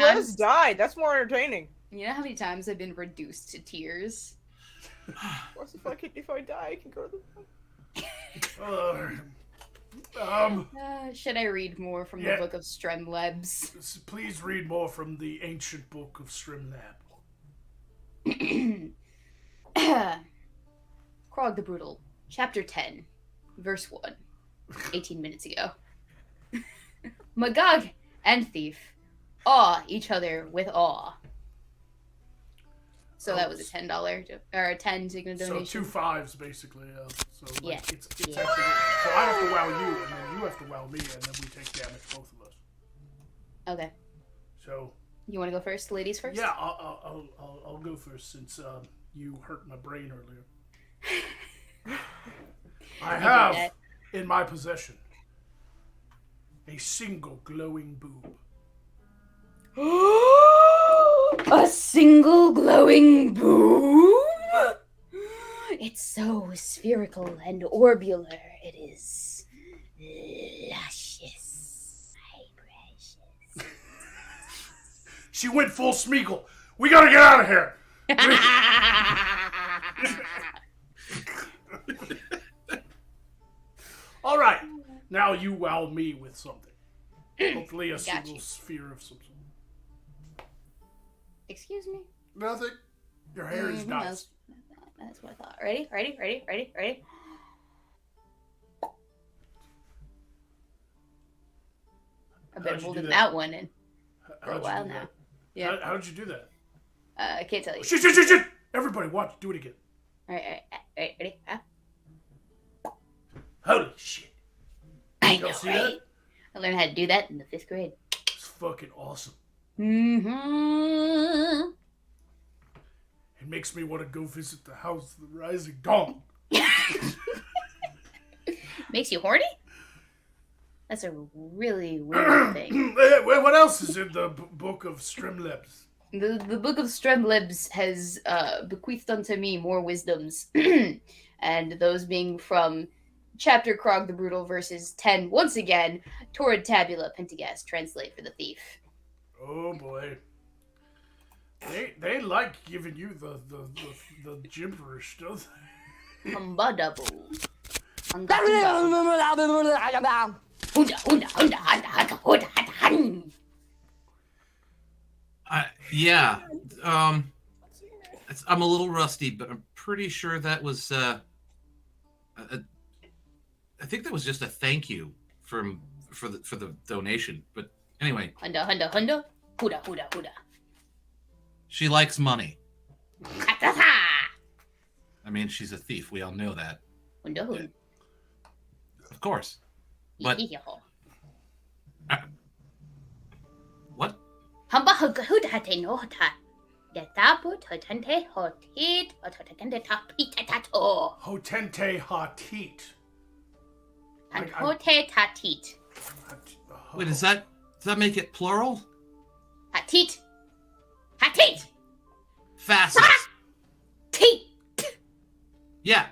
let's die. That's more entertaining. You know how many times I've been reduced to tears? What's the fuck if I die? I can go to the. Should I read more from the Book of Stremlebs? Please read more from the ancient book of Stremlab. Krog the Brutal, Chapter 10, Verse 1, 18 minutes ago. Magog and Thief awe each other with awe. So that was a $10 or a 10 Sigma donation. So 2 5s basically. So like Yeah. it's actually, so I have to wow you, and then you have to wow me, and then we take damage, both of us. Okay. So. You want to go first, ladies first? Yeah, I'll go first since you hurt my brain earlier. I have in my possession a single glowing boob. A single glowing boob? It's so spherical and orbular. It is luscious. My precious. She went full Smeagol. We gotta get out of here. All right. Now you wow me with something. Hopefully a single sphere of some sort. Excuse me? Nothing. Your hair is nice. That's what I thought. Ready? I've been holding that one in for a while now. Yeah. How did you do that? I can't tell you. Shit! Everybody, watch. Do it again. All right. Ready? Holy shit! I know, right? I learned how to do that in the 5th grade. It's fucking awesome. Mm-hmm. It makes me want to go visit the House of the Rising Dawn. Makes you horny? That's a really weird thing. What else is in the Book of Stremlebs? The Book of Stremlebs has bequeathed unto me more wisdoms, and those being from Chapter Krog the Brutal verses 10. Once again, Torrid Tabula Pentagast, translate for the thief. Oh boy. They like giving you the gibberish, don't they? Humbadabu. Yeah. I'm a little rusty, but I'm pretty sure that was I think that was just a thank you for the donation. But anyway. Hunda. Huda. She likes money. I mean, she's a thief. We all know that. Hunda. Of course. But what? Hamba huda no hota. Yatabu totente hotit ototakende tapitato. Hotente hatit. And hote tatit. Wait, does that make it plural? Hatit. Facets. Teat. Yeah.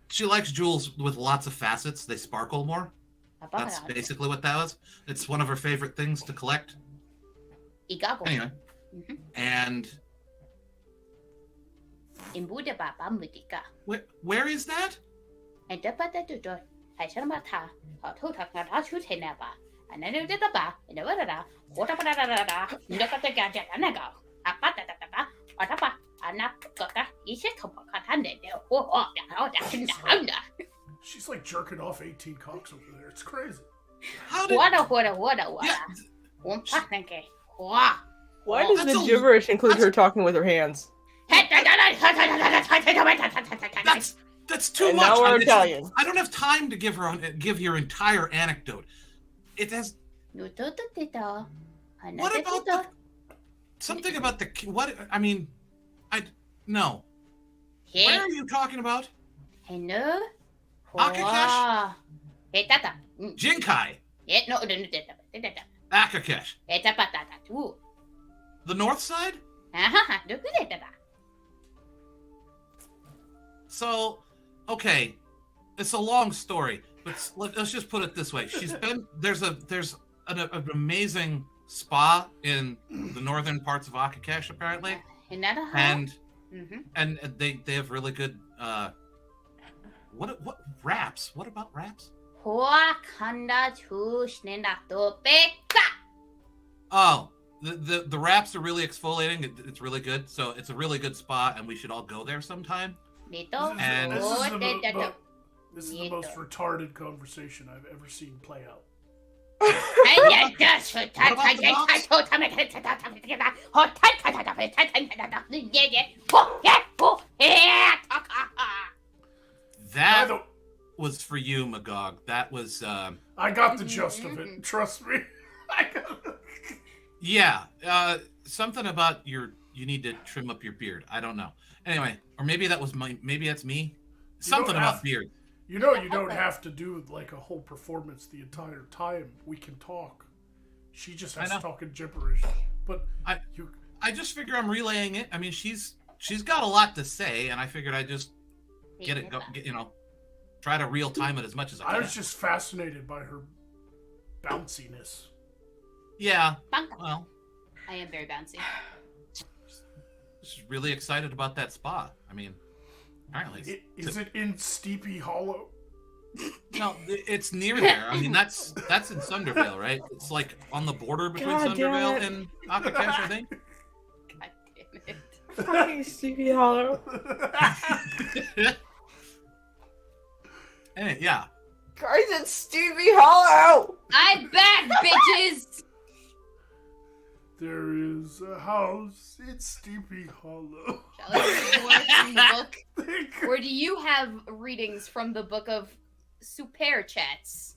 She likes jewels with lots of facets. They sparkle more. That's basically what that was. It's one of her favorite things to collect. Anyway. Mm-hmm. And where is that? She's like jerking off 18 cocks over there. It's crazy. Why does the gibberish include her talking with her hands? That's too and much. Now we're Italian. I don't have time to give your entire anecdote. It has. What about something about the what? I mean, no. What are you talking about? Akakesh? Jinkai? Akakesh? The north side? So, okay, it's a long story, but let's just put it this way. There's an amazing spa in the northern parts of Akakesh, apparently. And they have really good what wraps? What about wraps? Oh, the wraps are really exfoliating. It's really good. So it's a really good spa, and we should all go there sometime. This is the most retarded conversation I've ever seen play out. That was for you, Magog. That was. I got the gist of it. Trust me. Yeah. Something about you need to trim up your beard. I don't know. Anyway, or maybe that's me. Something about beard. You know, you don't have to do like a whole performance the entire time. We can talk. She just has to talk in gibberish. But I just figure I'm relaying it. I mean, she's got a lot to say, and I figured I'd just try to real time it as much as I can. I was just fascinated by her bounciness. Yeah. Well, I am very bouncy. Just really excited about that spa. I mean, apparently. Is it in Steepy Hollow? No, it's near there. I mean, that's in Sundervale, right? It's like on the border between Sundervale and Akakesh, I think. God damn it. Fucking Sleepy Hollow. Anyway, yeah. Guys, it's Stevie Hollow! I'm back, bitches! There is a house in Steepy Hollow. Shall I read more from the book? Or do you have readings from the book of Super Chats?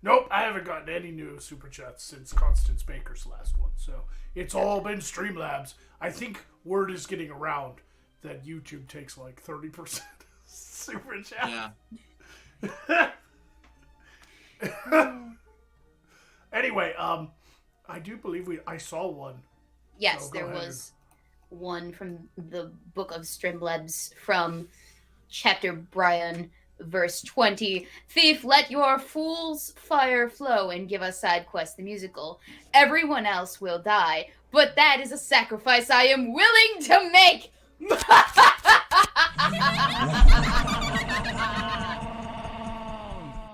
Nope, I haven't gotten any new Super Chats since Constance Baker's last one, so it's all been Streamlabs. I think word is getting around that YouTube takes like 30% Super Chat. Yeah. Anyway, I do believe I saw one. Yes, So go there ahead. was one from the book of Streamlabs from chapter Brian, verse 20. Thief, let your fool's fire flow and give us side quest the musical. Everyone else will die, but that is a sacrifice I am willing to make.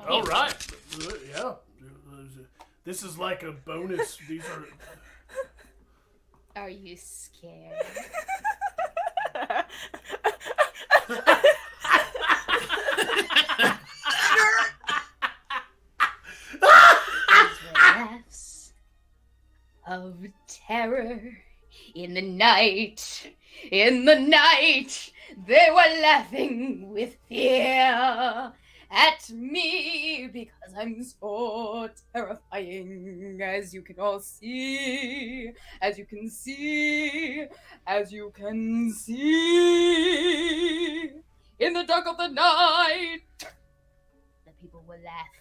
All right. Yeah. This is like a bonus. These are... Are you scared? Laughs of terror in the night. In the night, they were laughing with fear at me because I'm so terrifying, as you can all see, as you can see. In the dark of the night, the people will laugh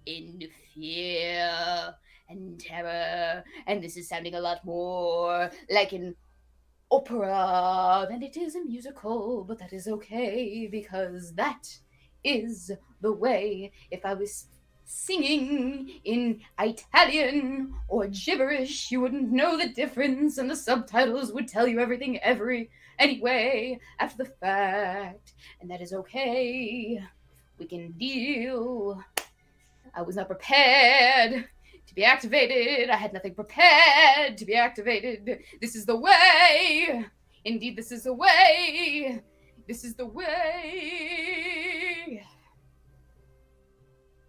in fear and terror, and this is sounding a lot more like an opera than it is a musical, but that is okay because that is the way. If I was singing in Italian or gibberish, you wouldn't know the difference, and the subtitles would tell you everything anyway after the fact, and that is okay. We can deal. I was not prepared to be activated. I had nothing prepared to be activated. This is the way. Indeed, this is the way. This is the way.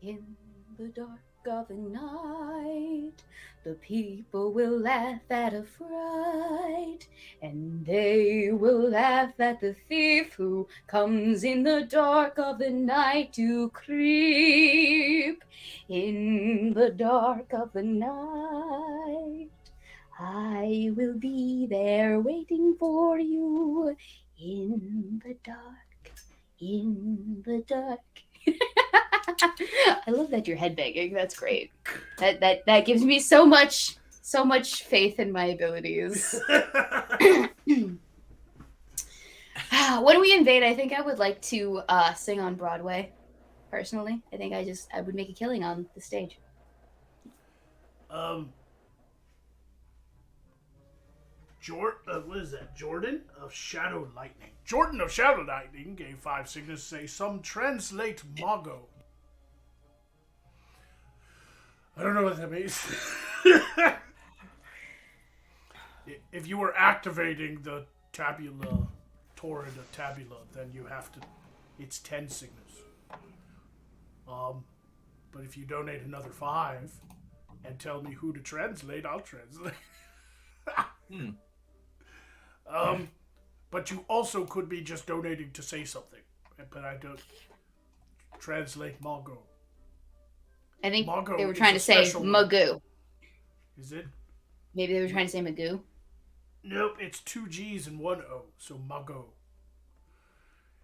In the dark of the night, the people will laugh at a fright, and they will laugh at the thief who comes in the dark of the night to creep. In the dark of the night, I will be there waiting for you. In the dark, in the dark. I love that you're headbanging. That's great. That gives me so much so much faith in my abilities. When we invade, I think I would like to sing on Broadway. Personally, I think I would make a killing on the stage. What is that? Jordan of Shadow Lightning. Jordan of Shadow Lightning gave 5 signals. Say some translate Mago. I don't know what that means. If you were activating the Tabula, Torrid Tabula, then you have to. It's 10 signals. But if you donate another 5 and tell me who to translate, I'll translate. But you also could be just donating to say something. But I don't translate Mago. I think Mago they were is trying a to say special Magoo. Is it? Maybe they were trying to say Magoo. Nope, it's 2 G's and 1 O, so Mago.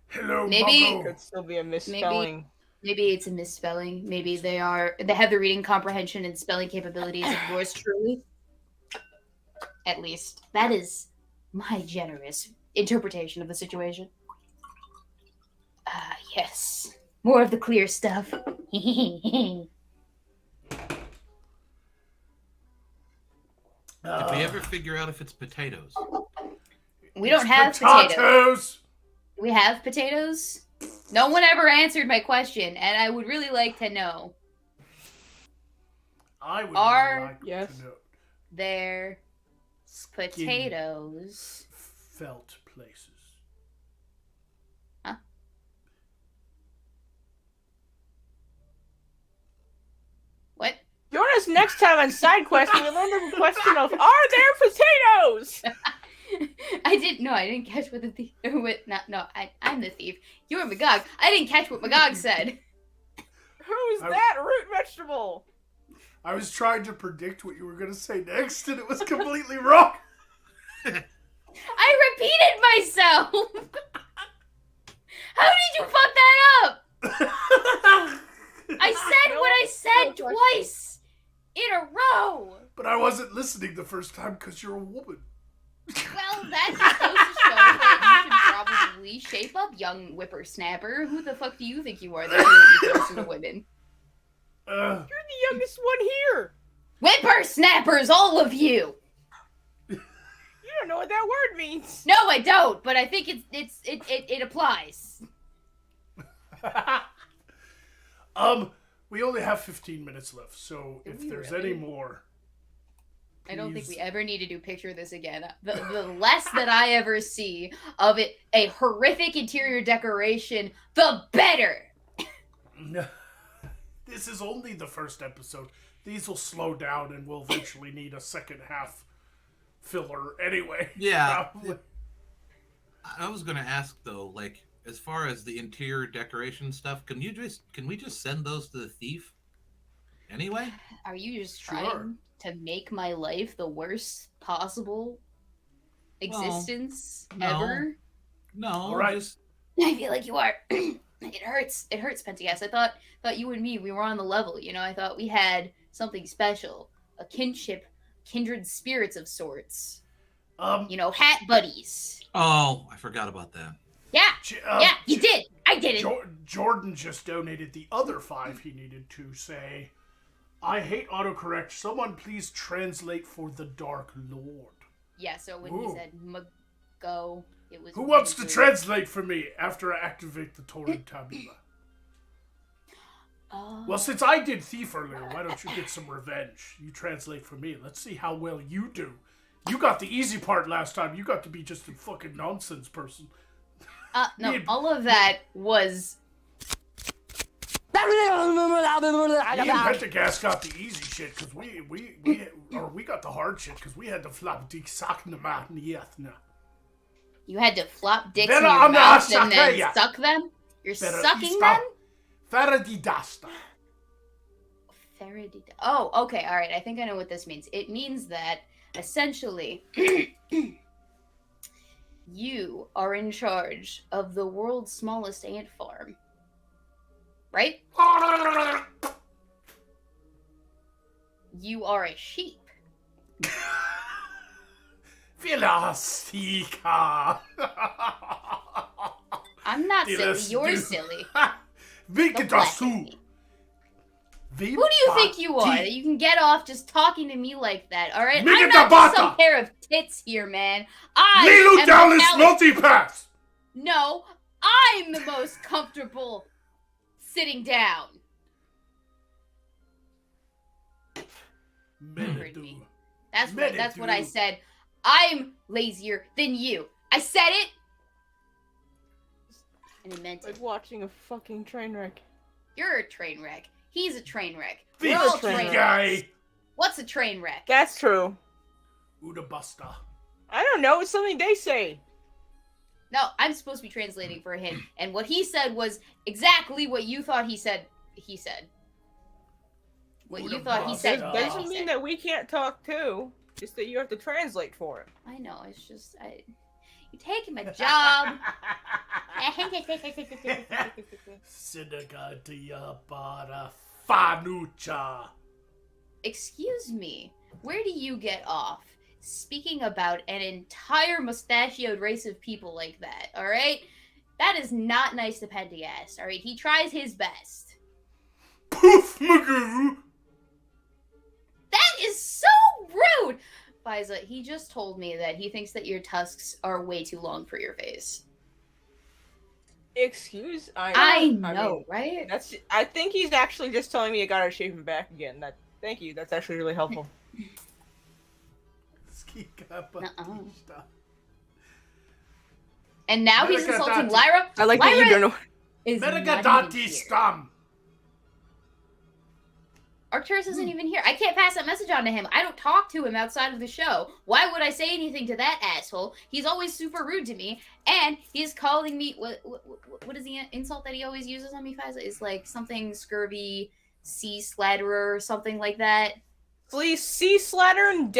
Hello, Maybe Mago. Could still be a misspelling. Maybe it's a misspelling. Maybe they have the reading comprehension and spelling capabilities of yours truly. At least that is my generous interpretation of the situation. Yes. More of the clear stuff. Did we ever figure out if it's potatoes? We don't have potatoes. Potatoes! We have potatoes? No one ever answered my question, and I would really like to know. I would Are- like Yes. to know. There potatoes. Felt places. Huh? What? Join us next time on Side Quest when we learn the question of, are there potatoes? I didn't catch what the thief. I'm the thief. You're Magog. I didn't catch what Magog said. Who's that root vegetable? I was trying to predict what you were going to say next, and it was completely wrong. I repeated myself. How did you fuck that up? I said what I said twice in a row. But I wasn't listening the first time because you're a woman. Well, that just goes to show that you should probably shape up, young whippersnapper. Who the fuck do you think you are that you listen to women? Uh, You're the youngest one here. Whippersnappers, all of you. You don't know what that word means. No, I don't. But I think it applies. we only have 15 minutes left, so Do if we there's really? any more, I don't think we please. ever need to do picture this again. The less that I ever see of it, a horrific interior decoration, the better. This is only the first episode. These will slow down, and we'll eventually need a second half filler anyway. Yeah. Probably. I was gonna ask though, like, as far as the interior decoration stuff, can we just send those to the thief? Anyway? Are you just Sure. trying to make my life the worst possible existence no. ever? No, All right. just I feel like you are. It hurts. It hurts, Pentagas. I thought you and me, we were on the level. You know, I thought we had something special, a kinship, kindred spirits of sorts. You know, hat buddies. Oh, I forgot about that. Yeah, you did. I did it. Jordan just donated the other 5 he needed to say, I hate autocorrect. Someone please translate for the Dark Lord. Yeah, so when Ooh. he said Mago, it was. Who wants to Magoo. translate for me after I activate the Torrid Tabula? Oh. Well, since I did Thief earlier, why don't you get some revenge? You translate for me. Let's see how well you do. You got the easy part last time. You got to be just a fucking nonsense person. No, Me and- all of that was. Me and Pentagast got the easy shit because we got the hard shit because we had to flop dick sock na. You had to flop dicks Then in your I'm not mouth and then sucking ya. suck them? You're Better sucking east them? up. Faradidasta. Faradita. Oh, okay, alright. I think I know what this means. It means that, essentially, you are in charge of the world's smallest ant farm. Right? You are a sheep. Philastica. I'm not silly. You're silly. Don't laugh at me. Who do you think you are that you can get off just talking to me like that? All right, I'm not just some pair of tits here, man. I am Dallas multipass. No, I'm the most comfortable sitting down. You heard me. That's what I said. I'm lazier than you. I said it. And I meant Like it. watching a fucking train wreck. You're a train wreck. He's a train wreck. This We're all train guy. wrecks. What's a train wreck? That's true. Uda Buster. I don't know. It's something they say. No, I'm supposed to be translating for him. And what he said was exactly what you thought he said. He said. What you thought he said. That doesn't mean that we can't talk too. Just that you have to translate for it. I know. It's just you're taking my job. Sinagatia para fanucha. Excuse me. Where do you get off speaking about an entire mustachioed race of people like that? All right, that is not nice to Pendergast. All right, he tries his best. Poof, Magoo. That is so rude. Liza, he just told me that he thinks that your tusks are way too long for your face. Excuse? I know, mean, right? I think he's actually just telling me I gotta shave him back again. Thank you. That's actually really helpful. And now he's insulting Lyra. I like that you don't know. Is not Metagadati even here. scum. Arcturus isn't even here. I can't pass that message on to him. I don't talk to him outside of the show. Why would I say anything to that asshole? He's always super rude to me, and he's calling me. What is the insult that he always uses on me? Faiza? Is like something scurvy, sea slatterer, or something like that. Please, sea slattern,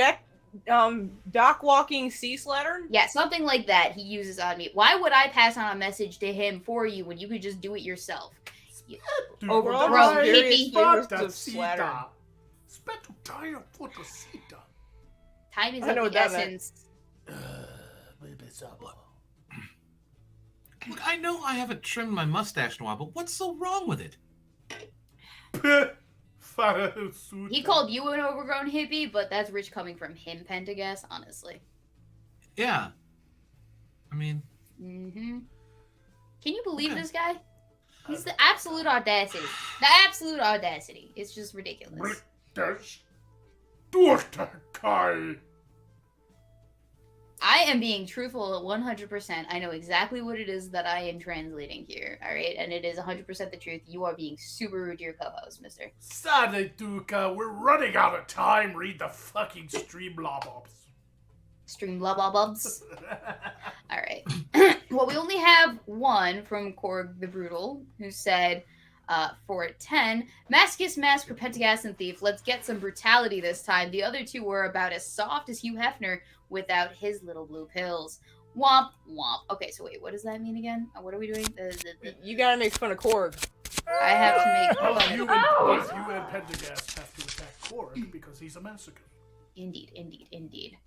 dock walking sea slattern. Yeah, something like that. He uses on me. Why would I pass on a message to him for you when you could just do it yourself? Overgrown hippie. Time is of the essence. Look, I know I haven't trimmed my mustache in a while, but what's so wrong with it? He called you an overgrown hippie, but that's rich coming from him, Pentagast, honestly. Yeah. I mean... Mm-hmm. Can you believe this guy? He's the absolute audacity. The absolute audacity. It's just ridiculous. I am being truthful at 100%. I know exactly what it is that I am translating here, alright? And it is 100% the truth. You are being super rude to your co-host, mister. Sorry, Duka. We're running out of time. Read the fucking Streamlabobs. Streamlabobs? Alright. Well, we only have one from Korg the Brutal, who said, for 10, Masochist Mask for Pentagast and Thief. Let's get some brutality this time. The other two were about as soft as Hugh Hefner without his little blue pills. Womp, womp. Okay, so wait, what does that mean again? What are we doing? You gotta make fun of Korg. I have to make fun Both of you and Pendergast have to attack Korg because he's a massacre. Indeed, indeed, indeed.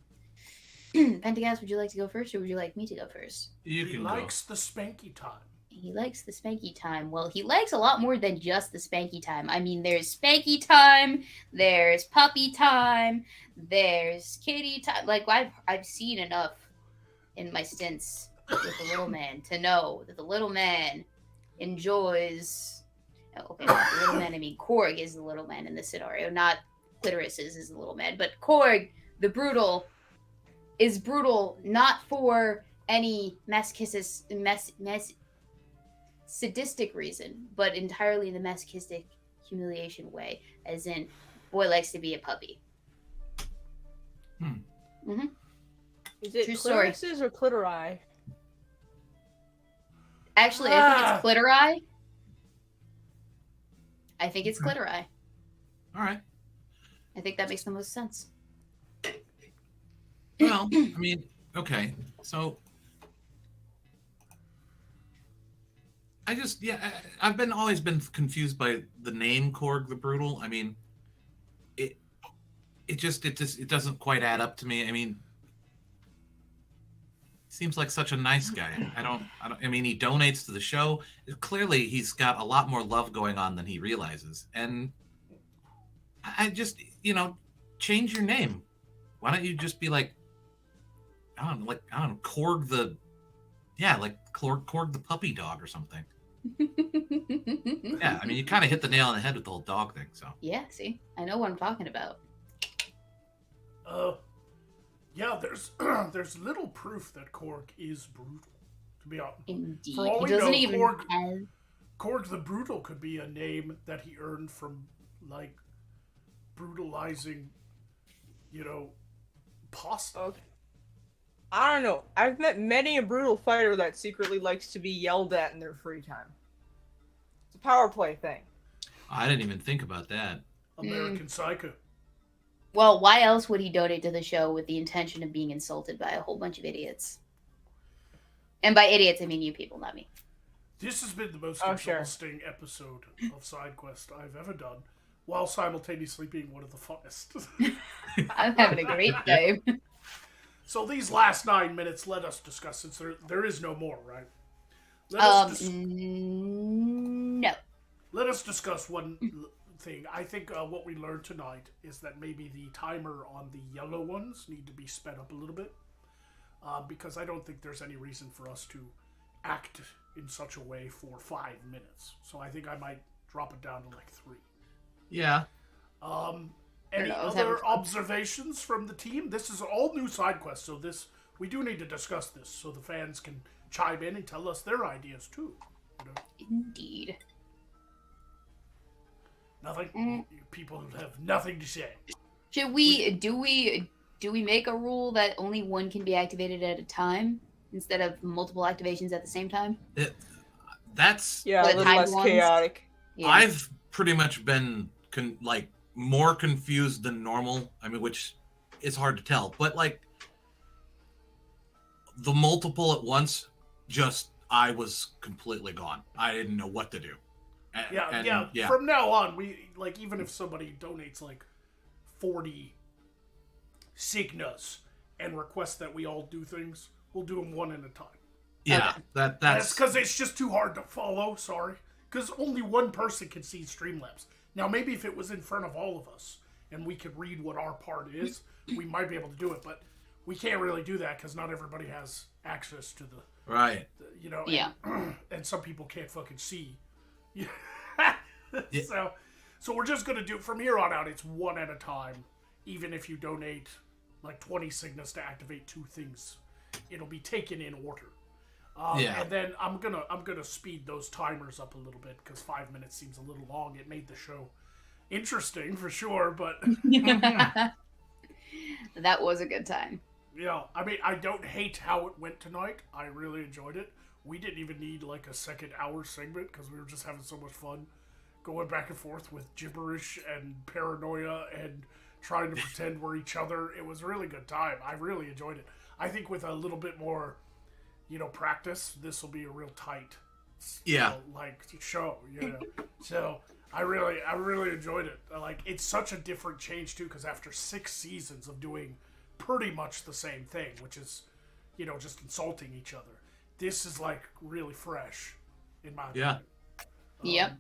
Pentagast, would you like to go first, or would you like me to go first? You He can likes the spanky time. He likes the spanky time. Well, he likes a lot more than just the spanky time. I mean, there's spanky time, there's puppy time, there's kitty time. Like, I've seen enough in my stints with the little man to know that the little man enjoys... Oh, okay, not the little man, I mean Korg is the little man in this scenario, not Clitoris is the little man. But Korg, the Brutal, is brutal not for any sadistic reason, but entirely in the masochistic humiliation way, as in, boy likes to be a puppy. Mm-hmm. Is it True story. clitorises or clitori? Actually, I think it's clitori. I think it's clitori. All right. I think that makes the most sense. Well, I mean, okay. So, I've always been confused by the name Korg the Brutal. I mean, it doesn't quite add up to me. I mean, seems like such a nice guy. I mean, he donates to the show. Clearly, he's got a lot more love going on than he realizes. And I just, change your name. Why don't you just be like, I don't know, Korg the puppy dog or something. Yeah, I mean, you kind of hit the nail on the head with the whole dog thing. So Yeah, see, I know what I'm talking about. Yeah, there's little proof that Korg is brutal. To be honest, Indeed, for all he we doesn't know, even have. Korg the Brutal could be a name that he earned from like brutalizing, pasta. Okay. I don't know. I've met many a brutal fighter that secretly likes to be yelled at in their free time. It's a power play thing. I didn't even think about that. American Psycho. Well, why else would he donate to the show with the intention of being insulted by a whole bunch of idiots? And by idiots, I mean you people, not me. This has been the most Sure. exhausting episode of SideQuest I've ever done, while simultaneously being one of the funnest. I'm having a great time. So these last 9 minutes, let us discuss, since there is no more, right? Let us discuss one thing. I think what we learned tonight is that maybe the timer on the yellow ones need to be sped up a little bit, because I don't think there's any reason for us to act in such a way for 5 minutes. So I think I might drop it down to like 3. Yeah. Any other observations from the team? This is all new side quests, so we do need to discuss this so the fans can chime in and tell us their ideas too. Indeed. Nothing. People have nothing to say. Should we do we make a rule that only one can be activated at a time instead of multiple activations at the same time? That's Yeah, a little less ones? chaotic. Yeah. I've pretty much been more confused than normal. I mean, which is hard to tell, but like the multiple at once, I was completely gone. I didn't know what to do. Yeah. From now on, we even if somebody donates 40 signas and requests that we all do things, we'll do them one at a time. Yeah, okay. That's because it's just too hard to follow. Sorry, because only one person can see Streamlabs. Now, maybe if it was in front of all of us and we could read what our part is, we might be able to do it. But we can't really do that because not everybody has access to the right. Yeah. And some people can't fucking see. Yeah. So we're just gonna do from here on out. It's one at a time. Even if you donate 20 signas to activate 2 things, it'll be taken in order. And then I'm gonna speed those timers up a little bit because 5 minutes seems a little long. It made the show interesting for sure, but that was a good time. yeah, I mean, I don't hate how it went tonight. I really enjoyed it. We didn't even need a second hour segment because we were just having so much fun going back and forth with gibberish and paranoia and trying to pretend we're each other. It was a really good time. I really enjoyed it. I think with a little bit more practice, this will be a real tight show, So I really enjoyed it. It's such a different change too, because after 6 seasons of doing pretty much the same thing, which is just insulting each other, this is really fresh in my opinion. Yep.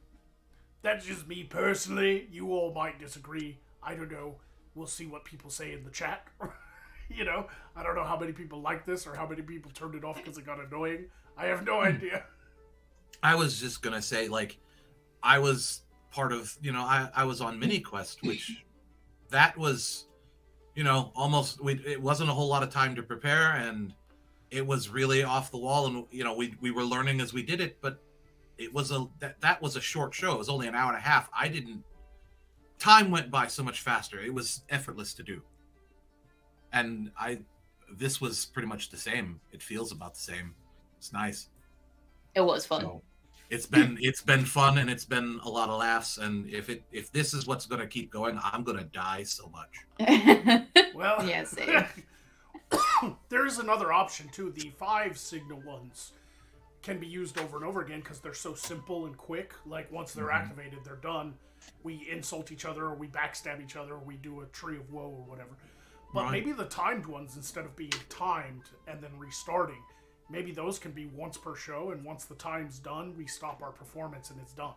That's just me personally. You all might disagree. I don't know. We'll see what people say in the chat. I don't know how many people like this or how many people turned it off because it got annoying. I have no idea. I was just gonna say, I was part of, I was on Mini Quest, which that was, almost, it wasn't a whole lot of time to prepare, and it was really off the wall, and we were learning as we did it, but it was that was a short show. It was only an hour and a half. Time went by so much faster. It was effortless to do. And this was pretty much the same. It feels about the same. It's nice. It was fun. So it's been fun, and it's been a lot of laughs. And if this is what's going to keep going, I'm going to die so much. Well, yeah, same. There is another option too. The 5 signal ones can be used over and over again because they're so simple and quick. Once they're activated, they're done. We insult each other, or we backstab each other, or we do a tree of woe or whatever. But Right. maybe the timed ones, instead of being timed and then restarting, maybe those can be once per show, and once the time's done, we stop our performance and it's done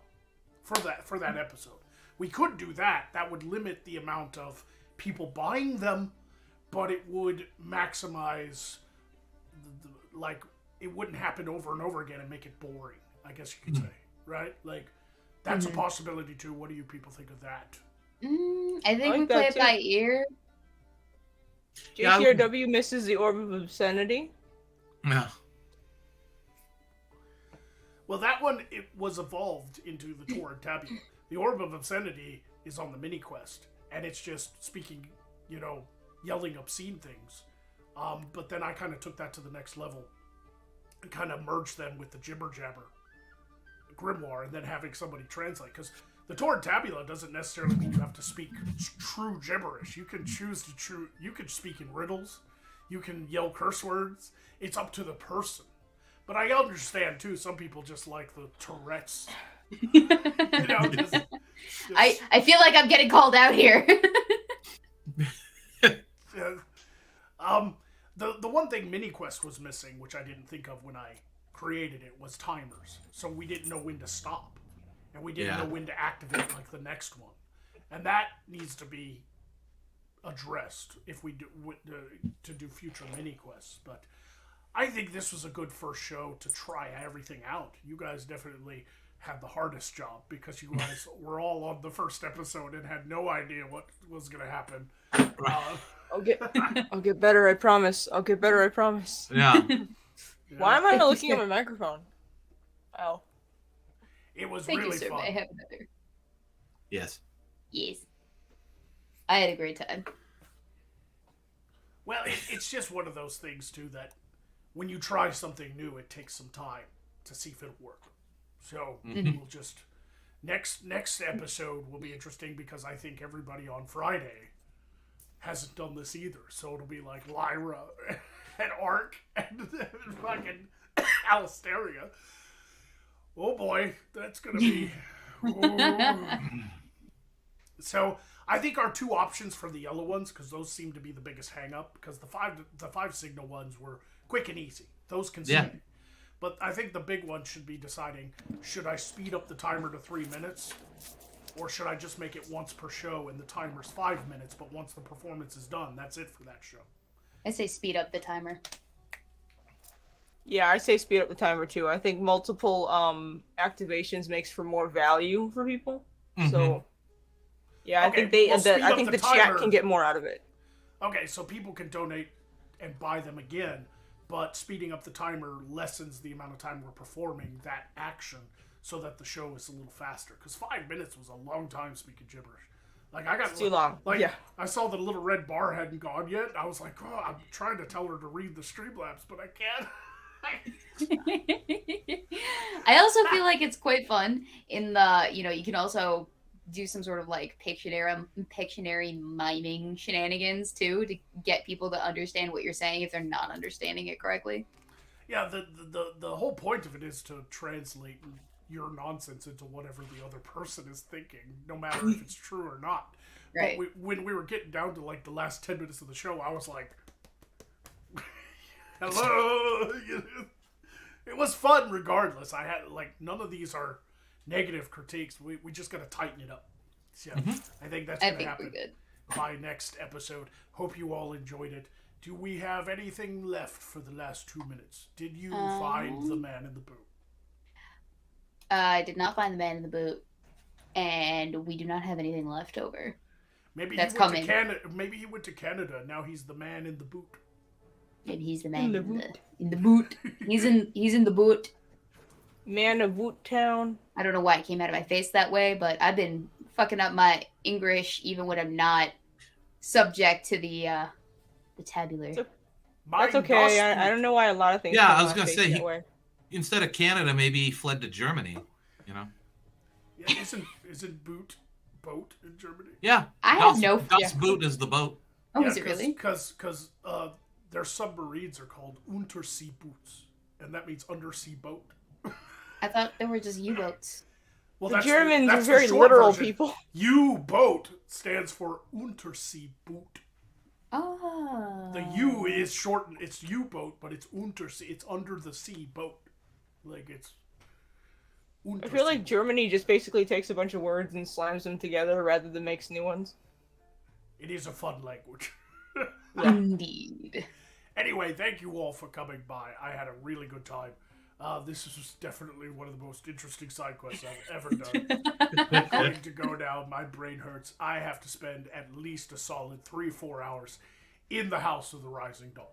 for that episode. We could do that. That would limit the amount of people buying them, but it would maximize like it wouldn't happen over and over again and make it boring, I guess you could say, right? Like that's a possibility too. What do you people think of that? I think we play it by ear. JTRW misses the Orb of Obscenity. Yeah. Well, that one, it was evolved into the Torrid Tabula. The Orb of Obscenity is on the mini quest, and it's just speaking, yelling obscene things. But then I kind of took that to the next level and kind of merged them with the Jibber Jabber grimoire, and then having somebody translate. Because the Torrid Tabula doesn't necessarily mean you have to speak true gibberish. You can choose to you can speak in riddles. You can yell curse words. It's up to the person. But I understand too. Some people just like the Tourette's. I feel like I'm getting called out here. The one thing MiniQuest was missing, which I didn't think of when I created it, was timers. So we didn't know when to stop, and we didn't know when to activate like the next one, and that needs to be addressed if we do to do future MiniQuests. But I think this was a good first show to try everything out. You guys definitely had the hardest job because you guys were all on the first episode and had no idea what was going to happen. I'll get better, I promise. I'll get better, I promise. Yeah. Why am I not looking at my microphone? Oh. It was Thank really you, sir. fun. I have another. Yes. Yes. I had a great time. Well, it's just one of those things, too, that when you try something new, it takes some time to see if it'll work. So we'll just... Next episode will be interesting because I think everybody on Friday hasn't done this either. So it'll be like Lyra and Ark and fucking Alisteria. Oh boy, that's going to be... So I think our two options for the yellow ones, because those seem to be the biggest hang-up, because the five signal ones were quick and easy. Those can see. But I think the big one should be deciding, should I speed up the timer to 3 minutes? Or should I just make it once per show and the timer's 5 minutes, but once the performance is done, that's it for that show? I say speed up the timer. Yeah, I say speed up the timer too. I think multiple activations makes for more value for people. So yeah, Okay, I think the timer. chat can get more out of it. Okay, so people can donate and buy them again, but speeding up the timer lessens the amount of time we're performing that action so that the show is a little faster. Because 5 minutes was a long time speaking gibberish. Like It's too long. Like, Yeah. I saw the little red bar hadn't gone yet. I was like, oh, I'm trying to tell her to read the Streamlabs, but I can't. I also feel like it's quite fun in the, you can also do some sort of like Pictionary miming shenanigans too to get people to understand what you're saying if they're not understanding it correctly. Yeah, the whole point of it is to translate your nonsense into whatever the other person is thinking, no matter if it's true or not. Right. But when we were getting down to like the last 10 minutes of the show, I was like, hello. It was fun regardless. I had like none of these are negative critiques. We just gotta tighten it up. So I think that's gonna happen by next episode. Hope you all enjoyed it. Do we have anything left for the last 2 minutes? Did you find the man in the boot? I did not find the man in the boot, and we do not have anything left over. Maybe That's he went coming. to Canada. Maybe he went to Canada. Now he's the man in the boot. Maybe he's the man in the boot. He's in the boot. Man of Woot Town. I don't know why it came out of my face that way, but I've been fucking up my English even when I'm not subject to the tabular. That's okay. I don't know why a lot of things. Yeah, come I was out gonna face say that way. instead of Canada, maybe he fled to Germany. Yeah, isn't boat in Germany? Yeah. I have no. Das Boot is the boat. Oh, is it really? Because their submarines are called Untersee boots, and that means undersea boat. I thought they were just U-boats. Well, The that's Germans that's are very the short literal version. people. U-boat stands for Untersee boot. Oh. The U is shortened. It's U-boat, but it's Untersee. It's under the sea boat. Like, it's I feel like Untersee. Germany just basically takes a bunch of words and slams them together rather than makes new ones. It is a fun language. Indeed. Anyway, thank you all for coming by. I had a really good time. This was definitely one of the most interesting side quests I've ever done. I'm going to go now. My brain hurts. I have to spend at least a solid 3-4 hours in the House of the Rising Dawn.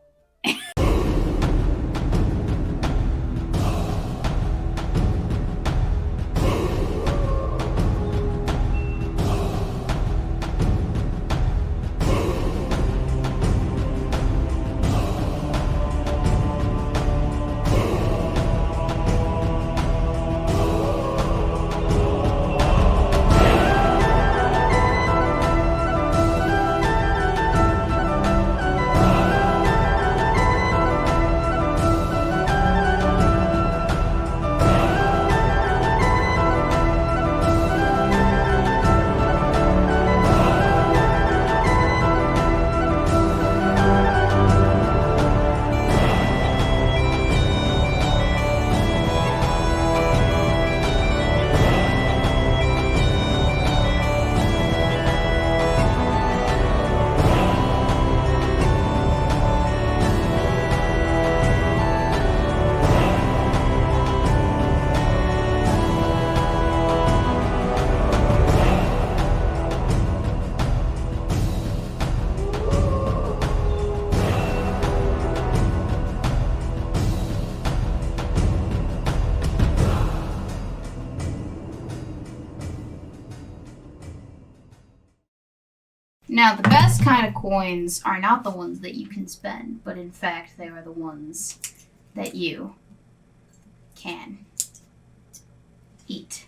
Now, the best kind of coins are not the ones that you can spend, but in fact, they are the ones that you can eat.